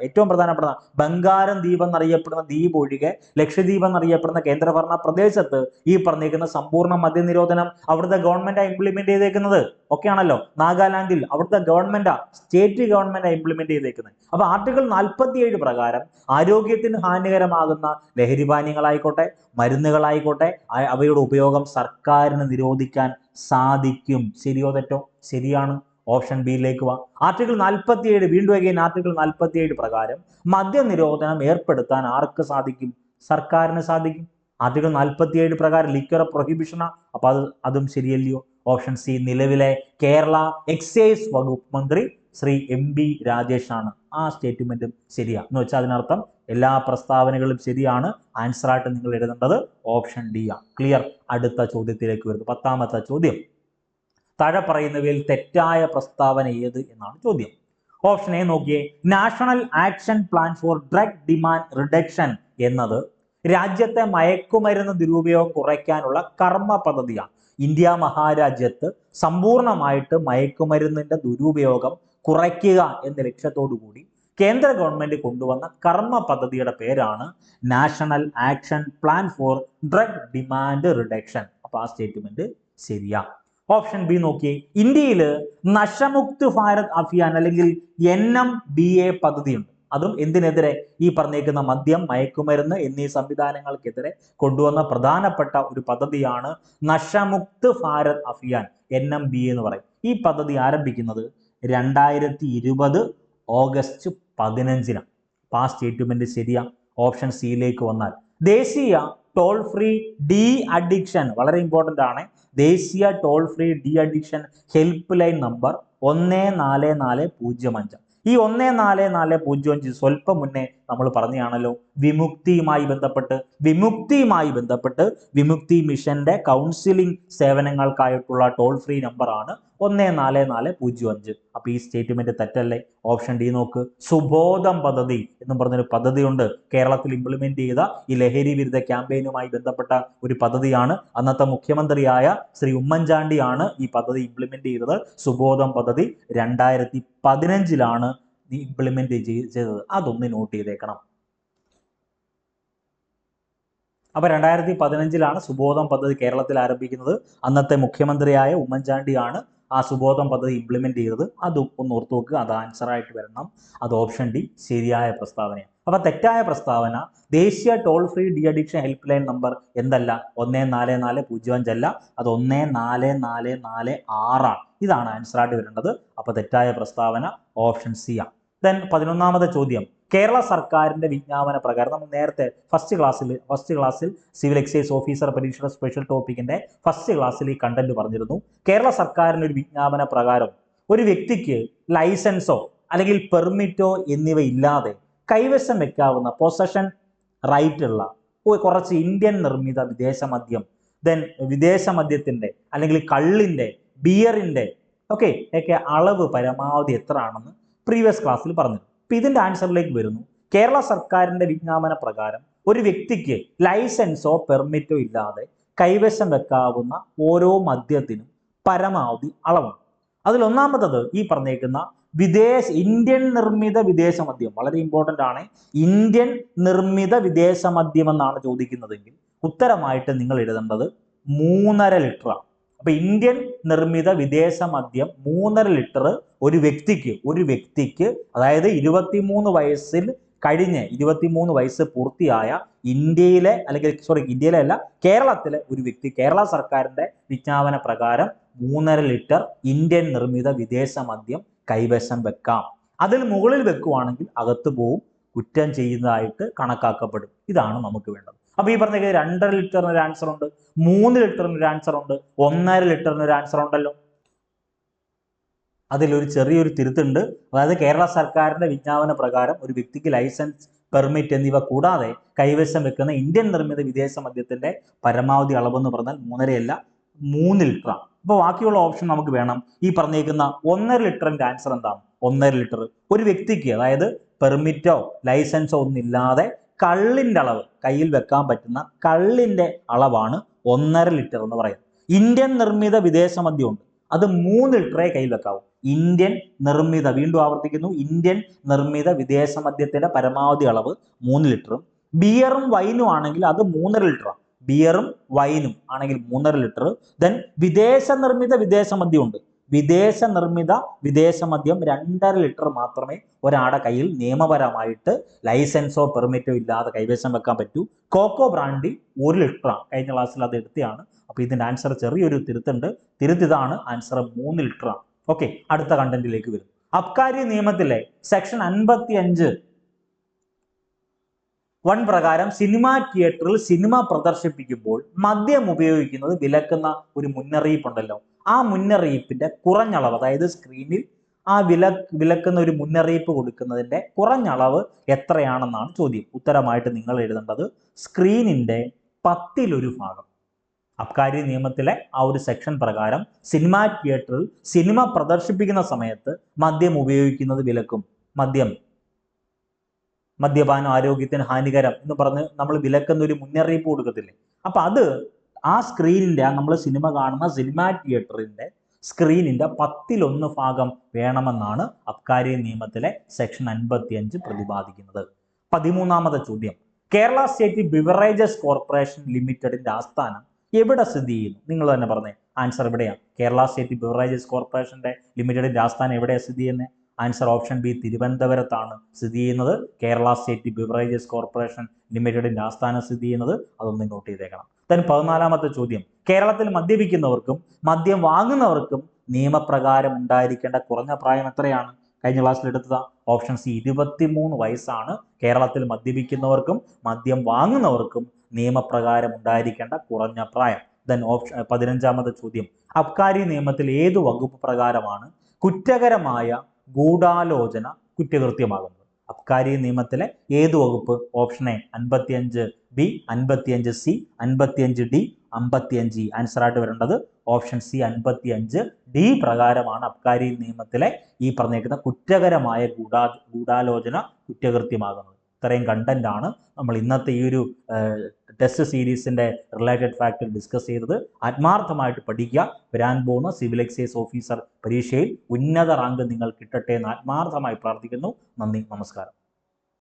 ഏറ്റവും പ്രധാനപ്പെട്ട ബംഗാരം ദ്വീപ് എന്നറിയപ്പെടുന്ന ദ്വീപ് ഒഴികെ ലക്ഷദ്വീപ് എന്നറിയപ്പെടുന്ന കേന്ദ്രഭരണ പ്രദേശത്ത് ഈ പറഞ്ഞേക്കുന്ന സമ്പൂർണ്ണ മദ്യനിരോധനം അവിടുത്തെ ഗവൺമെന്റാ ഇംപ്ലിമെന്റ് ചെയ്തേക്കുന്നത്. ഓക്കെ ആണല്ലോ. നാഗാലാൻഡിൽ അവിടുത്തെ ഗവൺമെന്റാ, സ്റ്റേറ്റ് ഗവൺമെന്റാ ഇംപ്ലിമെന്റ് ചെയ്തേക്കുന്നത്. അപ്പൊ ആർട്ടിക്കിൾ 47 പ്രകാരം ആരോഗ്യത്തിന് ഹാനികരമാകുന്ന ലഹരി പാനീയങ്ങളായിക്കോട്ടെ, മരുന്നുകളായിക്കോട്ടെ, അവയുടെ ഉപയോഗം സർക്കാരിന് നിരോധിക്കാൻ സാധിക്കും. ശരിയോ തെറ്റോ? ശരിയാണ്. ഓപ്ഷൻ ബിയിലേക്ക് വാ. ആർട്ടിക്കിൾ 47, വീണ്ടും അഗൈൻ ആർട്ടിക്കിൾ 47 പ്രകാരം മദ്യനിരോധനം ഏർപ്പെടുത്താൻ ആർക്ക് സാധിക്കും? സർക്കാരിന് സാധിക്കും. ആർട്ടിക്കിൾ 47 പ്രകാരം ലിക്വർ പ്രൊഹിബിഷനാ. അപ്പൊ അതും ശരിയല്ലയോ? ഓപ്ഷൻ സി നിലവിലെ കേരള എക്സൈസ് വകുപ്പ് മന്ത്രി ശ്രീ MB രാജേഷ് ആണ്. ആ സ്റ്റേറ്റ്മെന്റും ശരിയാണ്. എന്ന് വെച്ചാൽ അതിനർത്ഥം എല്ലാ പ്രസ്താവനകളും ശരിയാണ്. ആൻസർ ആയിട്ട് നിങ്ങൾ എഴുതേണ്ടത് ഓപ്ഷൻ ഡി ആണ്. ക്ലിയർ? അടുത്ത ചോദ്യത്തിലേക്ക് വരുന്നു. 10ാമത്തെ ചോദ്യം. താഴെ പറയുന്നവയിൽ തെറ്റായ പ്രസ്താവന ഏത് എന്നാണ് ചോദ്യം. ഓപ്ഷൻ എ നോക്കിയേ. National action plan for drug demand reduction എന്നത് രാജ്യത്തെ മയക്കുമരുന്ന് ദുരുപയോഗം കുറയ്ക്കാനുള്ള കർമ്മ പദ്ധതിയാണ്. ഇന്ത്യ മഹാരാജ്യത്ത് സമ്പൂർണ്ണമായിട്ട് മയക്കുമരുന്നിന്റെ ദുരുപയോഗം കുറയ്ക്കുക എന്ന ലക്ഷ്യത്തോടു കൂടി കേന്ദ്ര ഗവൺമെന്റ് കൊണ്ടുവന്ന കർമ്മ പദ്ധതിയുടെ പേരാണ് national action plan for drug demand reduction. അപ്പൊ ആ സ്റ്റേറ്റ്മെന്റ് ശരിയാ. ഓപ്ഷൻ ബി നോക്കിയേ, ഇന്ത്യയിൽ നശമുക്ത് ഭാരത് അഭിയാൻ അല്ലെങ്കിൽ NMBA പദ്ധതിയുണ്ട്. അതും എന്തിനെതിരെ? ഈ പറഞ്ഞേക്കുന്ന മദ്യം, മയക്കുമരുന്ന് എന്നീ സംവിധാനങ്ങൾക്കെതിരെ കൊണ്ടുവന്ന പ്രധാനപ്പെട്ട ഒരു പദ്ധതിയാണ് നശമുക്ത് ഭാരത് അഭിയാൻ, NMBA എന്ന് പറയും. ഈ പദ്ധതി ആരംഭിക്കുന്നത് 2020 ഓഗസ്റ്റ് 15-നാണ്. ആ സ്റ്റേറ്റ്മെന്റ് ശരിയാ. ഓപ്ഷൻ സിയിലേക്ക് വന്നാൽ ദേശീയ ടോൾ ഫ്രീ ഡി അഡിക്ഷൻ, വളരെ ഇമ്പോർട്ടൻ്റ് ആണ്, ദേശീയ toll free de addiction helpline number 14405. ഈ 14405 സ്വല്പം മുന്നേ നമ്മൾ പറഞ്ഞാണല്ലോ, വിമുക്തിയുമായി ബന്ധപ്പെട്ട് വിമുക്തി മിഷന്റെ കൗൺസിലിംഗ് സേവനങ്ങൾക്കായിട്ടുള്ള ടോൾ ഫ്രീ നമ്പറാണ് 14405. അപ്പൊ ഈ സ്റ്റേറ്റ്മെന്റ് തെറ്റല്ലേ? ഓപ്ഷൻ ഡി നോക്ക്. സുബോധം പദ്ധതി എന്നും പറഞ്ഞൊരു പദ്ധതിയുണ്ട്, കേരളത്തിൽ ഇംപ്ലിമെന്റ് ചെയ്ത ഈ ലഹരി വിരുദ്ധ ക്യാമ്പയിനുമായി ബന്ധപ്പെട്ട ഒരു പദ്ധതിയാണ്. അന്നത്തെ മുഖ്യമന്ത്രിയായ ശ്രീ ഉമ്മൻചാണ്ടിയാണ് ഈ പദ്ധതി ഇംപ്ലിമെന്റ് ചെയ്തത്. സുബോധം പദ്ധതി 2015-ലാണ് ഇംപ്ലിമെന്റ് ചെയ്തത്. അതൊന്ന് നോട്ട് ചെയ്തേക്കണം. അപ്പൊ 2015-ലാണ് സുബോധം പദ്ധതി കേരളത്തിൽ ആരംഭിക്കുന്നത്. അന്നത്തെ മുഖ്യമന്ത്രിയായ ഉമ്മൻചാണ്ടിയാണ് ആ സുബോധം പദ്ധതി ഇംപ്ലിമെന്റ് ചെയ്തത്. അതും ഒന്ന് ഓർത്ത് നോക്കുക, അത് ആൻസറായിട്ട് വരണം. അത് ഓപ്ഷൻ ഡി ശരിയായ പ്രസ്താവനയാണ്. അപ്പൊ തെറ്റായ പ്രസ്താവന ദേശീയ toll free de addiction helpline number എന്തല്ല, 14405 അല്ല, അത് 14446 ആണ്. ഇതാണ് ആൻസറായിട്ട് വരേണ്ടത്. അപ്പൊ തെറ്റായ പ്രസ്താവന ഓപ്ഷൻ സി ആണ്. ദെൻ 11ാമത്തെ ചോദ്യം, കേരള സർക്കാരിന്റെ വിജ്ഞാപന പ്രകാരം, നമ്മൾ നേരത്തെ ഫസ്റ്റ് ക്ലാസ്സിൽ സിവിൽ എക്സൈസ് ഓഫീസർ പരീക്ഷയുടെ സ്പെഷ്യൽ ടോപ്പിക്കിന്റെ ഫസ്റ്റ് ക്ലാസ്സിൽ ഈ കണ്ടന്റ് പറഞ്ഞിരുന്നു. കേരള സർക്കാരിന്റെ ഒരു വിജ്ഞാപന പ്രകാരം ഒരു വ്യക്തിക്ക് ലൈസൻസോ അല്ലെങ്കിൽ പെർമിറ്റോ എന്നിവ ഇല്ലാതെ കൈവശം വെക്കാവുന്ന പൊസഷൻ റൈറ്റ് ഉള്ള കുറച്ച് ഇന്ത്യൻ നിർമ്മിത വിദേശ മദ്യം, ദെൻ വിദേശ മദ്യത്തിന്റെ അല്ലെങ്കിൽ കള്ളിന്റെ, ബിയറിന്റെ ഒക്കെ അളവ് പരമാവധി എത്ര ആണെന്ന് പ്രീവിയസ് ക്ലാസ്സിൽ പറഞ്ഞു. അപ്പൊ ഇതിന്റെ ആൻസറിലേക്ക് വരുന്നു. കേരള സർക്കാരിന്റെ വിജ്ഞാപന പ്രകാരം ഒരു വ്യക്തിക്ക് ലൈസൻസോ പെർമിറ്റോ ഇല്ലാതെ കൈവശം വെക്കാവുന്ന ഓരോ മദ്യത്തിനും പരമാവധി അളവുണ്ട്. അതിൽ ഒന്നാമത്തത് ഈ പറഞ്ഞേക്കുന്ന ഇന്ത്യൻ നിർമ്മിത വിദേശ മദ്യം, വളരെ ഇമ്പോർട്ടൻ്റ് ആണ്. ഇന്ത്യൻ നിർമ്മിത വിദേശ മദ്യം എന്നാണ് ചോദിക്കുന്നതെങ്കിൽ ഉത്തരമായിട്ട് നിങ്ങൾ എഴുതേണ്ടത് 3.5 ലിറ്ററാണ്. അപ്പൊ ഇന്ത്യൻ നിർമ്മിത വിദേശ മദ്യം 3.5 ലിറ്റർ ഒരു വ്യക്തിക്ക് അതായത് 23 വയസ്സിൽ കഴിഞ്ഞ് 23 വയസ്സ് പൂർത്തിയായ ഇന്ത്യയിലെ അല്ല കേരളത്തിലെ ഒരു വ്യക്തി കേരള സർക്കാരിന്റെ വിജ്ഞാപന പ്രകാരം 3.5 ലിറ്റർ ഇന്ത്യൻ നിർമ്മിത വിദേശ മദ്യം കൈവശം വെക്കാം. അതിൽ മുകളിൽ വെക്കുവാണെങ്കിൽ അകത്ത് പോവും, കുറ്റം ചെയ്യുന്നതായിട്ട് കണക്കാക്കപ്പെടും. ഇതാണ് നമുക്ക് വേണ്ടത്. അപ്പൊ ഈ പറഞ്ഞ 2.5 ലിറ്ററിന് ഒരു ആൻസർ ഉണ്ട്, 3 ലിറ്ററിന് ഒരു ആൻസർ ഉണ്ട്, 1.5 ലിറ്ററിന് ഒരു ആൻസർ ഉണ്ടല്ലോ. അതിലൊരു ചെറിയൊരു തിരുത്തുണ്ട്. അതായത് കേരള സർക്കാരിന്റെ വിജ്ഞാപന പ്രകാരം ഒരു വ്യക്തിക്ക് ലൈസൻസ്, പെർമിറ്റ് എന്നിവ കൂടാതെ കൈവശം വെക്കുന്ന ഇന്ത്യൻ നിർമ്മിത വിദേശ മദ്യത്തിന്റെ പരമാവധി അളവെന്ന് പറഞ്ഞാൽ 3.5 അല്ല, 3 ലിറ്ററാണ്. അപ്പോൾ ബാക്കിയുള്ള ഓപ്ഷൻ നമുക്ക് വേണം. ഈ പറഞ്ഞേക്കുന്ന 1.5 ലിറ്ററിന്റെ ആൻസർ എന്താണ്? 1.5 ലിറ്റർ ഒരു വ്യക്തിക്ക്, അതായത് പെർമിറ്റോ ലൈസൻസോ ഒന്നില്ലാതെ കള്ളിന്റെ അളവ്, കയ്യിൽ വെക്കാൻ പറ്റുന്ന കള്ളിന്റെ അളവാണ് 1.5 ലിറ്റർ എന്ന് പറയുന്നത്. ഇന്ത്യൻ നിർമ്മിത വിദേശ മദ്യം ഉണ്ട്, അത് 3 ലിറ്ററേ കയ്യിൽ വെക്കാവൂ. ഇന്ത്യൻ നിർമ്മിത, വീണ്ടും ആവർത്തിക്കുന്നു, ഇന്ത്യൻ നിർമ്മിത വിദേശ മദ്യത്തിന്റെ പരമാവധി അളവ് 3 ലിറ്ററും. ബിയറും വൈനും ആണെങ്കിൽ അത് 3.5 ലിറ്ററാണ്. ബിയറും വൈനും ആണെങ്കിൽ 3.5 ലിറ്റർ. ദെൻ വിദേശ നിർമ്മിത വിദേശ മദ്യം ഉണ്ട്, വിദേശ നിർമ്മിത വിദേശ മദ്യം 2.5 ലിറ്റർ മാത്രമേ ഒരാളുടെ കയ്യിൽ നിയമപരമായിട്ട് ലൈസൻസോ പെർമിറ്റോ ഇല്ലാതെ കൈവശം വെക്കാൻ പറ്റൂ. കോക്കോ ബ്രാൻഡി 1 ലിറ്ററാണ്. കഴിഞ്ഞ ക്ലാസ്സിൽ അത് എടുത്തതാണ്. അപ്പൊ ഇതിന്റെ ആൻസർ ചെറിയൊരു തിരുത്തുണ്ട്. തിരുത്തിതാണ് ആൻസർ 3 ലിറ്ററാണ്. ഓക്കെ, അടുത്ത കണ്ടന്റിലേക്ക് വരും. അബ്കാരി നിയമത്തിലെ സെക്ഷൻ 55(1) പ്രകാരം സിനിമാ തിയേറ്ററിൽ സിനിമ പ്രദർശിപ്പിക്കുമ്പോൾ മദ്യം ഉപയോഗിക്കുന്നത് വിലക്കുന്ന ഒരു മുന്നറിയിപ്പുണ്ടല്ലോ. ആ മുന്നറിയിപ്പിന്റെ കുറഞ്ഞളവ്, അതായത് സ്ക്രീനിൽ ആ വിലക്കുന്ന ഒരു മുന്നറിയിപ്പ് കൊടുക്കുന്നതിന്റെ കുറഞ്ഞളവ് എത്രയാണെന്നാണ് ചോദ്യം. ഉത്തരമായിട്ട് നിങ്ങൾ എഴുതേണ്ടത് സ്ക്രീനിന്റെ 10-1 ഭാഗം. അബ്കാരി നിയമത്തിലെ ആ ഒരു സെക്ഷൻ പ്രകാരം സിനിമാ തിയേറ്ററിൽ സിനിമ പ്രദർശിപ്പിക്കുന്ന സമയത്ത് മദ്യം ഉപയോഗിക്കുന്നത് വിലക്കും. മദ്യപാനം ആരോഗ്യത്തിന് ഹാനികരം എന്ന് പറഞ്ഞ് നമ്മൾ വിലക്കുന്ന ഒരു മുന്നറിയിപ്പ് കൊടുക്കത്തില്ലേ. അപ്പൊ അത് ആ സ്ക്രീനിന്റെ, നമ്മൾ സിനിമ കാണുന്ന സിനിമാ തിയേറ്ററിന്റെ സ്ക്രീനിന്റെ 10-1 ഭാഗം വേണമെന്നാണ് അബ്കാരി നിയമത്തിലെ സെക്ഷൻ 55 പ്രതിപാദിക്കുന്നത്. 13ാമത്തെ ചോദ്യം, കേരള സ്റ്റേറ്റ് ബിവറേജസ് കോർപ്പറേഷൻ ലിമിറ്റഡിന്റെ ആസ്ഥാനം എവിടെ സ്ഥിതി ചെയ്യുന്നു? നിങ്ങൾ തന്നെ പറഞ്ഞേ. ആൻസർ എവിടെയാണ്? കേരള സ്റ്റേറ്റ് ബിവറേജസ് കോർപ്പറേഷന്റെ ലിമിറ്റഡിന്റെ ആസ്ഥാനം എവിടെയാണ് സ്ഥിതി ചെയ്യുന്നത്? ആൻസർ ഓപ്ഷൻ ബി, തിരുവനന്തപുരത്താണ് സ്ഥിതി ചെയ്യുന്നത്. കേരള സ്റ്റേറ്റ് ബിവറേജസ് കോർപ്പറേഷൻ ലിമിറ്റഡിന്റെ ആസ്ഥാനം സ്ഥിതി ചെയ്യുന്നത്. അതൊന്ന് നോട്ട് ചെയ്തേക്കണം. then 14ാമത്തെ ചോദ്യം, കേരളത്തിൽ മദ്യപിക്കുന്നവർക്കും മദ്യം വാങ്ങുന്നവർക്കും നിയമപ്രകാരം ഉണ്ടായിരിക്കേണ്ട കുറഞ്ഞ പ്രായം എത്രയാണ്? കഴിഞ്ഞ ക്ലാസ്സിൽ എടുത്തത് ഓപ്ഷൻ സി, 23 വയസ്സാണ് കേരളത്തിൽ മദ്യപിക്കുന്നവർക്കും മദ്യം വാങ്ങുന്നവർക്കും നിയമപ്രകാരം ഉണ്ടായിരിക്കേണ്ട കുറഞ്ഞ പ്രായം. then ഓപ്ഷൻ 15ാമത്തെ ചോദ്യം, അബ്കാരി നിയമത്തിൽ ഏത് വകുപ്പ് പ്രകാരമാണ് കുറ്റകരമായ ഗൂഢാലോചന കുറ്റകൃത്യമാകുന്നത്? അബ്കാരി നിയമത്തിലെ ഏത് വകുപ്പ്? Option A 55 B, 55 C, 55 D, 55 answer ആയിട്ട് വരേണ്ടത് ഓപ്ഷൻ സി 55 ഡി പ്രകാരമാണ് അബ്കാരി നിയമത്തിലെ ഈ പറഞ്ഞേക്കുന്ന കുറ്റകരമായ ഗൂഢാലോചന കുറ്റകൃത്യമാകുന്നത്. ഇത്രയും കണ്ടന്റ് ആണ് നമ്മൾ ഇന്നത്തെ ഈ ഒരു ടെസ്റ്റ് സീരീസിന്റെ റിലേറ്റഡ് ഫാക്ടർ ഡിസ്കസ് ചെയ്തത്. ആത്മാർത്ഥമായിട്ട് പഠിക്കുക. വരാൻ പോകുന്ന സിവിൽ എക്സൈസ് ഓഫീസർ പരീക്ഷയിൽ ഉന്നത റാങ്ക് നിങ്ങൾ കിട്ടട്ടെ എന്ന് ആത്മാർത്ഥമായി പ്രാർത്ഥിക്കുന്നു. നന്ദി, നമസ്കാരം.